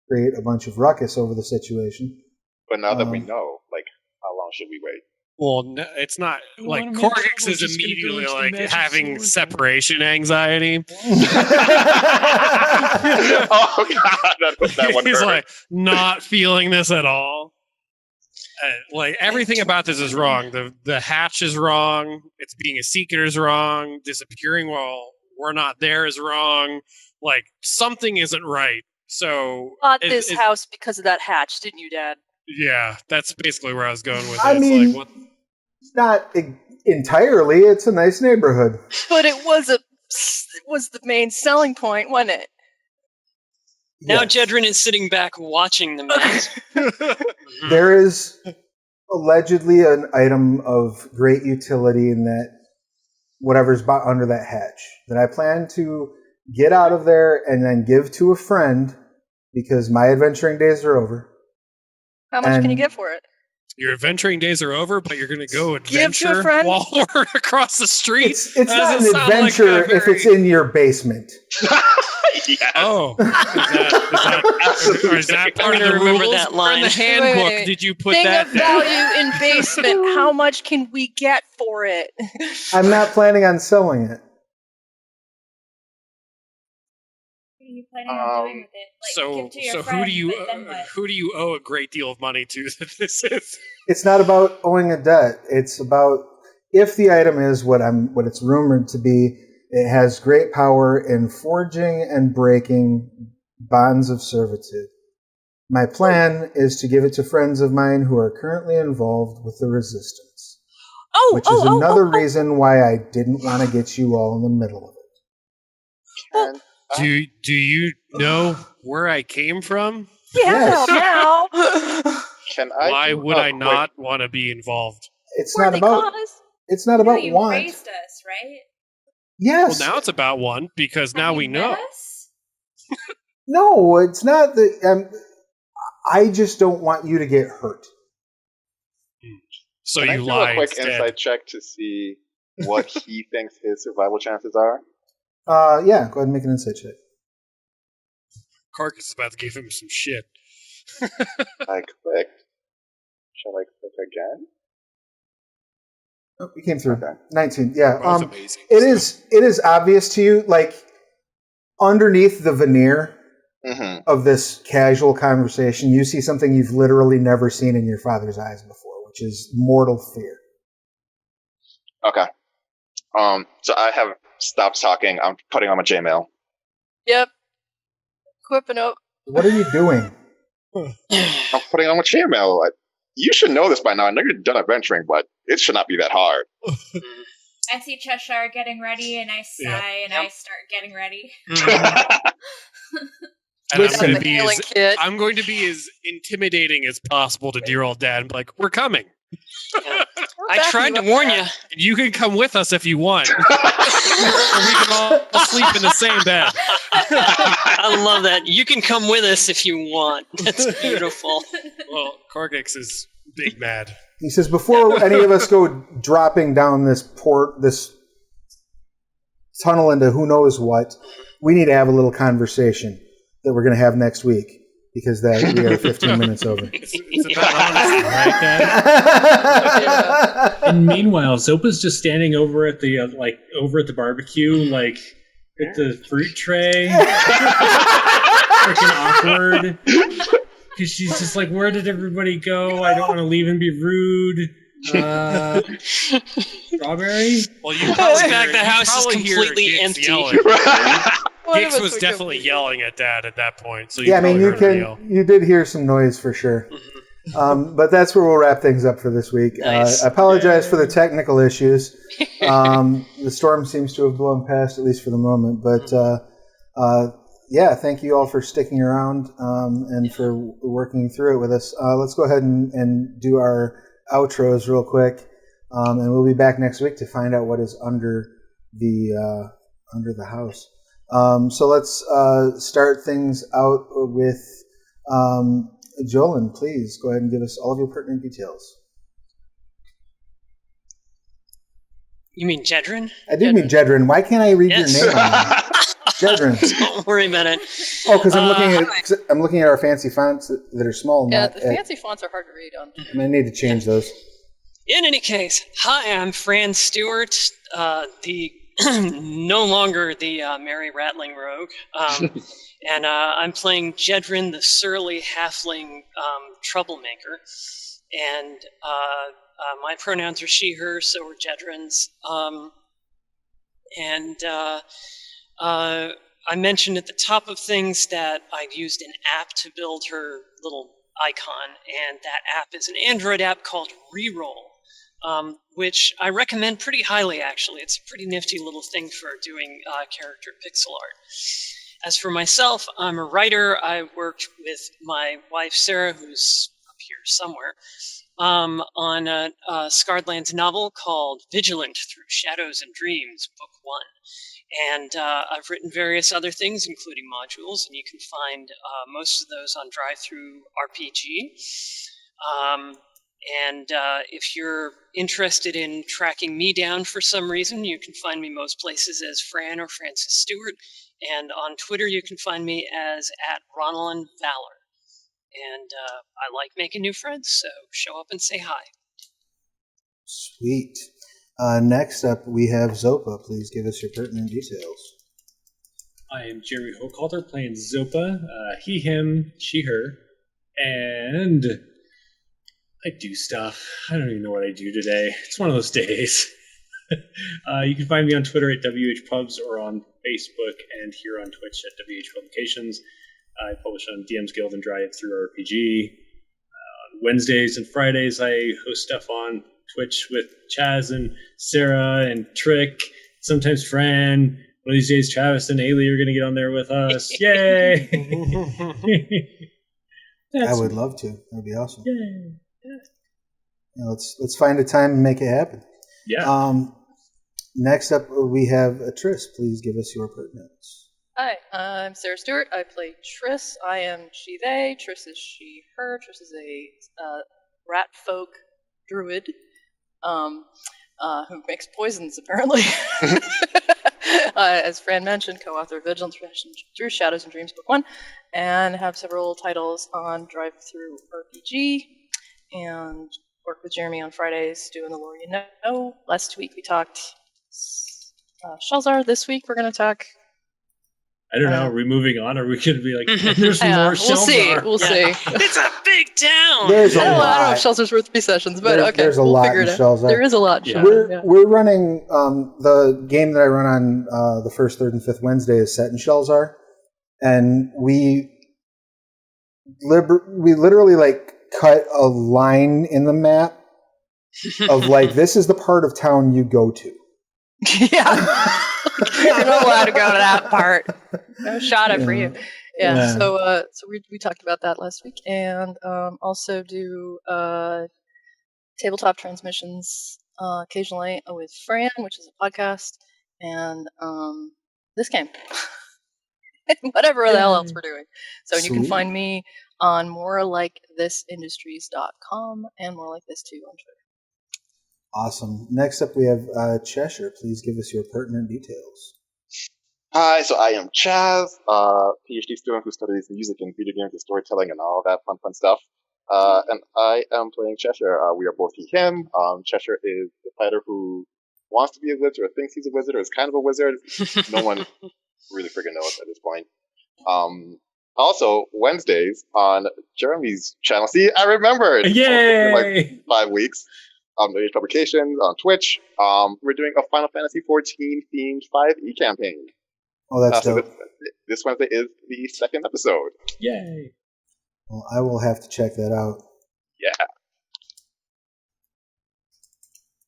create a bunch of ruckus over the situation. But now that we know, like, how long should we wait? Well, no, it's not like I mean, Korggix we're is just gonna immediately go into like the magic having sword. separation anxiety. Oh God, that one He's hurt. like not feeling this at all. Like everything about this is wrong. The hatch is wrong. It's being a seeker is wrong. Disappearing while we're not there is wrong. Like something isn't right. So Bought this house because of that hatch, didn't you, Dad? yeah, that's basically where I was going with it. I It's mean, like, what? not entirely. It's a nice neighborhood. But it was the main selling point, wasn't it? Now Yes. Jedryn is sitting back watching the maze. There is allegedly an item of great utility in that whatever's under that hatch that I plan to get out of there and then give to a friend because my adventuring days are over. How much can you get for it? Your adventuring days are over, but you're going to go Give to a adventure friend? while we're across the street. It's That not doesn't an sound like adventure a if it's in your basement. Yes. Oh, is that part of the remember rules? that Where in the line. handbook Wait. did you put Thing that of down? value in basement. How much can we get for it? I'm not planning on selling it. What are you planning on doing with it? Like, give to your So friend, who do you owe a great deal of money to that this is? It's not about owing a debt. It's about if the item is what it's rumored to be, it has great power in forging and breaking bonds of servitude. My plan is to give it to friends of mine who are currently involved with the resistance. Which is another reason why I didn't want to get you all in the middle of it. Do you know where I came from? Yeah, now. Can I? Why would I not want to be involved? It's not about. It's not about you want. raised us, right? Yes. Well, now it's about one because Have now you we met know. us? No, it's not that. I just don't want you to get hurt. So Can I you do lie a quick instead. insight check to see what he thinks his survival chances are? Yeah, go ahead and make an insight check. Korggix is about to give him some shit. I clicked. Shall I click again? Oh, you came through. Okay. 19. Yeah. Both amazing. It is obvious to you, like underneath the veneer of this casual conversation, you see something you've literally never seen in your father's eyes before, which is mortal fear. Okay. So I have stopped talking. I'm putting on my chainmail. Yep. Equipping up. What are you doing? I'm putting on my chainmail. You should know this by now. I know you're done adventuring, but it should not be that hard. I see Cheshire getting ready, and I sigh, and I start getting ready. And Listen, I'm going to be as intimidating as possible to dear old dad and be like, we're coming. I tried to warn you. You can come with us if you want. Or we can all sleep in the same bed. I love that. You can come with us if you want. That's beautiful. Well, Korggix is Big mad. He says, before any of us go dropping down this tunnel into who knows what, we need to have a little conversation that we're going to have next week, because we are 15 minutes over. It's about honesty, right, Dad? And meanwhile, Zopa's just standing over at the barbecue, like with the fruit tray, freaking awkward. Because she's just like, where did everybody go? I don't want to leave and be rude. Strawberry? Well, you back the house is completely empty. Gix was definitely yelling at Dad at that point. So you did hear some noise for sure. But that's where we'll wrap things up for this week. Nice. I apologize for the technical issues. The storm seems to have blown past, at least for the moment. But thank you all for sticking around and for working through it with us. Let's go ahead and do our outros real quick, and we'll be back next week to find out what is under the house. So let's start things out with Jolin. Please go ahead and give us all of your pertinent details. You mean Jedryn? I did mean Jedryn. Why can't I read your name? Jedryn. Don't worry about it. Oh, because I'm looking at our fancy fonts that are small. Yeah, the fancy fonts are hard to read on. I need to change those. In any case, hi, I'm Fran Stewart, the no longer the merry rattling rogue, and I'm playing Jedryn, the surly halfling troublemaker, and my pronouns are she, her, so are Jedryn's, I mentioned at the top of things that I've used an app to build her little icon, and that app is an Android app called Reroll, which I recommend pretty highly, actually. It's a pretty nifty little thing for doing character pixel art. As for myself, I'm a writer. I worked with my wife, Sarah, who's up here somewhere, on a Scarredlands novel called Vigilant Through Shadows and Dreams, Book 1. And I've written various other things, including modules, and you can find most of those on DriveThruRPG. And if you're interested in tracking me down for some reason, you can find me most places as Fran or Francis Stewart. And on Twitter, you can find me as @RonaldValor. And I like making new friends, so show up and say hi. Sweet. Next up, we have Zopa. Please give us your pertinent details. I am Jeremy Hochhalter playing Zopa, he, him, she, her, and I do stuff. I don't even know what I do today. It's one of those days. You can find me on Twitter at WHPubs or on Facebook and here on Twitch at WH Publications. I publish on DM's Guild and DriveThruRPG. On Wednesdays and Fridays, I host stuff on Twitch with Chaz and Sarah and Tric, sometimes Fran. One of these days, Travis and Ayli are going to get on there with us. Yay! I would love to. That would be awesome. Yay! Yeah, let's find a time and make it happen. Yeah. Next up, we have Triss. Please give us your pertinence. Hi, I'm Sarah Stewart. I play Triss. I am she, they. Triss is she, her. Triss is a rat folk druid who makes poisons, apparently. As Fran mentioned, co-author of Vigilant Through Shadows and Dreams, Book 1, and have several titles on DriveThruRPG, and work with Jeremy on Fridays doing the lore you know. Last week we talked Shelzar. This week we're going to talk... I don't know. Are we moving on? Or are we going to be like, there's more Shelzar? We'll see. It's a big town! There's a lot. I don't know if Shelzar's worth 3 sessions, but okay. There's a lot in Shelzar. There is a lot in Shelzar. We're running... the game that I run on the first, third, and fifth Wednesday is set in Shelzar. And we literally like cut a line in the map of like, this is the part of town you go to. Yeah. You're not allowed to go to that part. No shot it for you. Yeah. So we talked about that last week, and also do tabletop transmissions occasionally with Fran, which is a podcast, and this game. Whatever the hell else we're doing. So you can find me on morelikethisindustries.com and more like this too on Twitter. Awesome. Next up, we have Cheshire. Please give us your pertinent details. Hi, so I am Chaz, PhD student who studies music and video games and storytelling and all that fun stuff. And I am playing Cheshire. We are both he, him. Cheshire is the fighter who wants to be a wizard or thinks he's a wizard or is kind of a wizard. No one really freaking knows at this point. Also, Wednesdays on Jeremy's channel. See, I remembered! Yay! Like 5 weeks. There's publications on Twitch. We're doing a Final Fantasy XIV themed 5e campaign. Oh, that's dope. So this Wednesday is the second episode. Yay! Well, I will have to check that out. Yeah.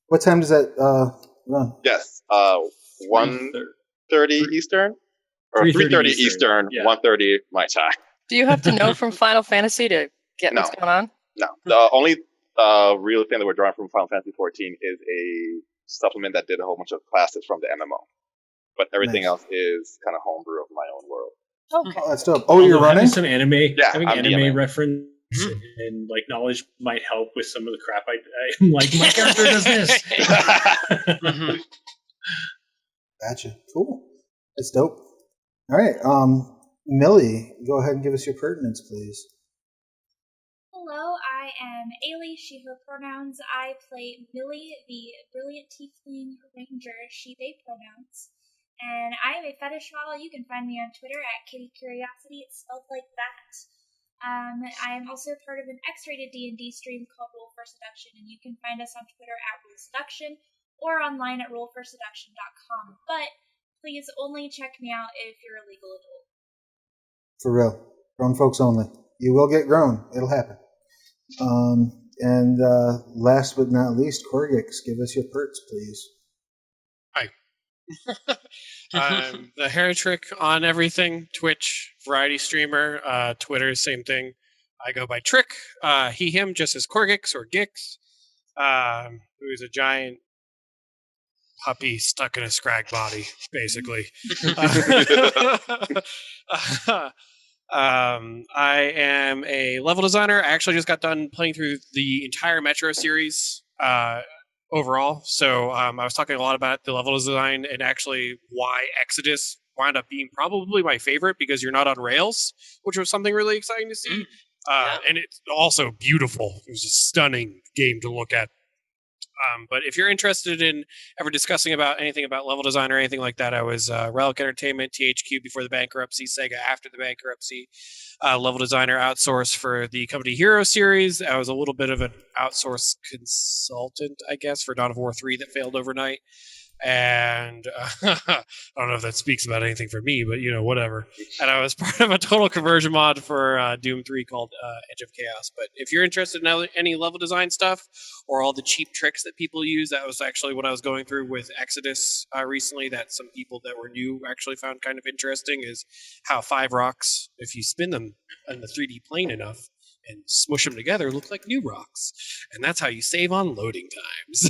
What time does that run? Yes. 1:30 Eastern? Or 3:30 Eastern, yeah. 1:30 my time. Do you have to know from Final Fantasy to get what's going on? No. The only real thing that we're drawing from Final Fantasy XIV is a supplement that did a whole bunch of classes from the MMO. But everything else is kind of homebrew of my own world. Okay. Oh, that's dope. Oh, you're running? Having some anime, Yeah, having I'm anime DMing. reference and like knowledge might help with some of the crap I'm like, my character does this. Gotcha. Cool. That's dope. All right. Millie, go ahead and give us your pertinence, please. Hello, I am Ayli, she, her pronouns. I play Millie, the brilliant Tiefling ranger, she, they pronouns. And I am a fetish model. You can find me on Twitter at Kitty Curiosity. It's spelled like that. I am also part of an X-rated D&D stream called Roll for Seduction, and you can find us on Twitter at Roll Seduction or online at rollforseduction.com. But please only check me out if you're a legal adult. For real. Grown folks only. You will get grown. It'll happen. And last but not least, Korggix, give us your perks, please. Hi. The hair trick on everything. Twitch, variety streamer. Twitter, same thing. I go by Tric. He, him, just as Korggix or Gix. Who is a giant puppy stuck in a Scrag body, basically. I am a level designer. I actually just got done playing through the entire Metro series overall. So I was talking a lot about the level design and actually why Exodus wound up being probably my favorite because you're not on rails, which was something really exciting to see. And it's also beautiful. It was a stunning game to look at. But if you're interested in ever discussing about anything about level design or anything like that, I was Relic Entertainment, THQ before the bankruptcy, Sega after the bankruptcy, level designer outsourced for the Company Hero series. I was a little bit of an outsourced consultant, I guess, for Dawn of War 3 that failed overnight. And I don't know if that speaks about anything for me, but, you know, whatever. And I was part of a total conversion mod for Doom 3 called Edge of Chaos. But if you're interested in any level design stuff or all the cheap tricks that people use, that was actually what I was going through with Exodus recently that some people that were new actually found kind of interesting, is how 5 rocks, if you spin them in the 3D plane enough and smush them together, look like new rocks. And that's how you save on loading times.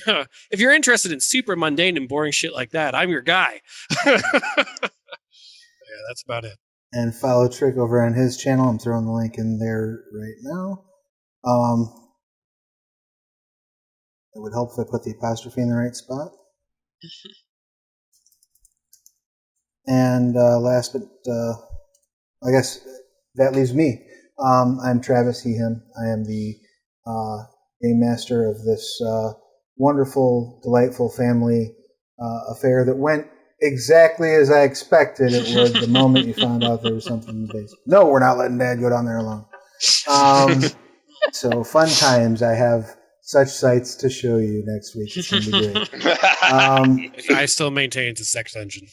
Yeah. If you're interested in super mundane and boring shit like that, I'm your guy. Yeah, that's about it. And follow Tric over on his channel. I'm throwing the link in there right now. It would help if I put the apostrophe in the right spot. And last but I guess that leaves me. I'm Travis, he, him. I am the game master of this wonderful, delightful family affair that went exactly as I expected it would the moment you found out there was something in the basement. No, we're not letting Dad go down there alone. So fun times. I have such sights to show you next week. It's going to be great. I still maintain it's a sex engine.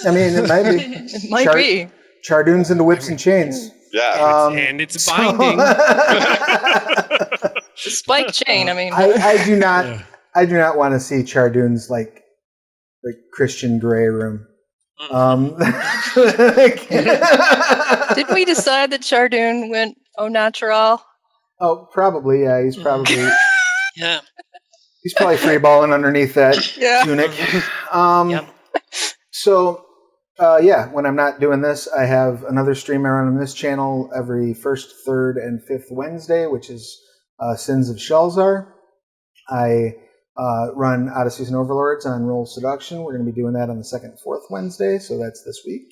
I mean, it might be. It might be. Chardoons into whips and chains. Yeah. And it's binding. Spike chain, I mean. I do not. Yeah. I do not want to see Chardoons like the Christian Grey room. Did we decide that Chardoon went au natural? Oh, probably. Yeah, he's probably. Yeah. He's probably freeballing underneath that tunic. Yep. So, when I'm not doing this, I have another stream I run on this channel every first, third, and fifth Wednesday, which is Sins of Shelzar. I run Odysseys and Overlords on Roll Seduction. We're going to be doing that on the second and fourth Wednesday, so that's this week.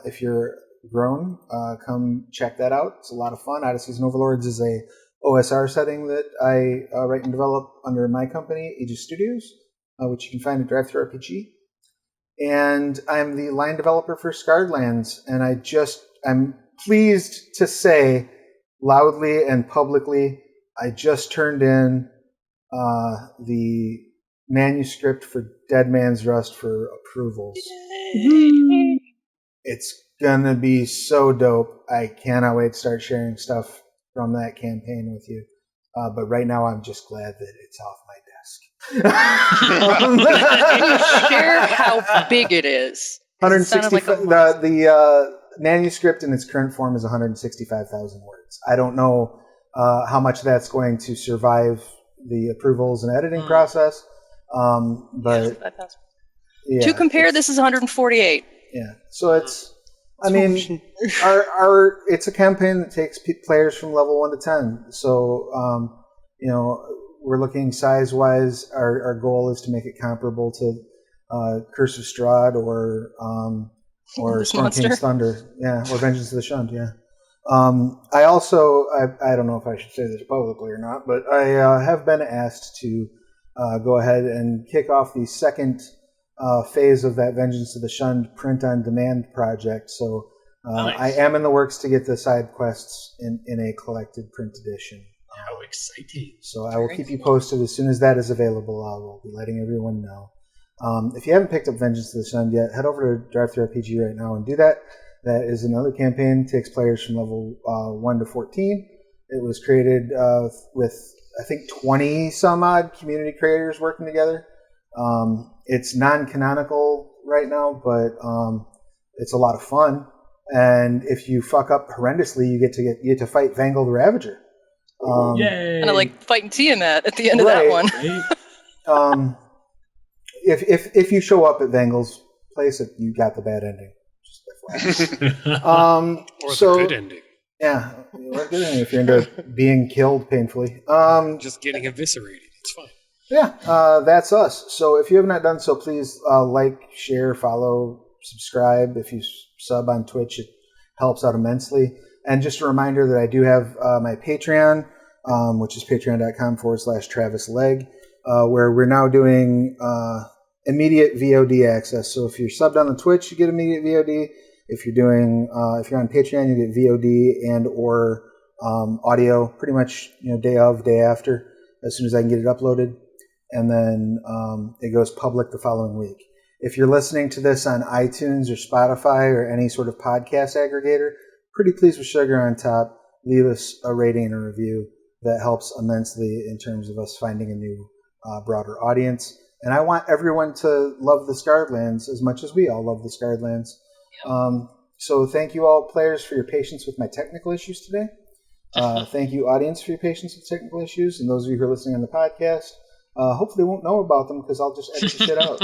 If you're grown, come check that out. It's a lot of fun. Odysseys and Overlords is a OSR setting that I write and develop under my company, Aegis Studios, which you can find at DriveThruRPG. And I'm the line developer for Scarredlands, and I'm pleased to say loudly and publicly, I just turned in the manuscript for Dead Man's Rust for approvals. It's gonna be so dope. I cannot wait to start sharing stuff from that campaign with you. But right now, I'm just glad that it's off my desk. Can you share how big it is? 160. The manuscript in its current form is 165,000 words. I don't know how much that's going to survive the approvals and editing process. But to compare, this is 148. Yeah, so it's. I mean, it's a campaign that takes players from level 1 to 10. So, we're looking size-wise. Our goal is to make it comparable to Curse of Strahd or Storm King's Thunder, or Vengeance of the Shunned, I also, I don't know if I should say this publicly or not, but I have been asked to go ahead and kick off the second phase of that Vengeance of the Shunned print-on-demand project. So nice. I am in the works to get the side quests in a collected print edition. How exciting. So I will keep you posted as soon as that is available. I will be letting everyone know. If you haven't picked up Vengeance of the Shunned yet, head over to DriveThruRPG right now and do that. That is another campaign, takes players from level 1 to 14. It was created with, I think, 20-some-odd community creators working together. It's non-canonical right now, but it's a lot of fun. And if you fuck up horrendously, you get to fight Vangle the Ravager. Yay! Kind of like fighting Tiamat at the end of that one. Right. If you show up at Vangle's place, you got the bad ending. Just FYI. Or the good ending. Yeah, or good ending if you're into being killed painfully. Just getting eviscerated. It's fine. Yeah, that's us. So if you have not done so, please like, share, follow, subscribe. If you sub on Twitch, it helps out immensely. And just a reminder that I do have my Patreon, which is patreon.com/TravisLegg, where we're now doing immediate VOD access. So if you're subbed on the Twitch, you get immediate VOD. If you're on Patreon, you get VOD and or audio pretty much day of, day after, as soon as I can get it uploaded. And then it goes public the following week. If you're listening to this on iTunes or Spotify or any sort of podcast aggregator, pretty please with sugar on top, leave us a rating and a review. That helps immensely in terms of us finding a new, broader audience. And I want everyone to love the Scarredlands as much as we all love the Scarredlands. So thank you all players for your patience with my technical issues today. Thank you audience for your patience with technical issues. And those of you who are listening on the podcast, hopefully won't know about them because I'll just edit the shit out.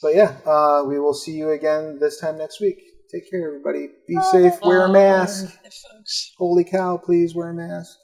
But yeah, we will see you again this time next week. Take care, everybody. Be safe. Wear a mask. Holy cow, please wear a mask.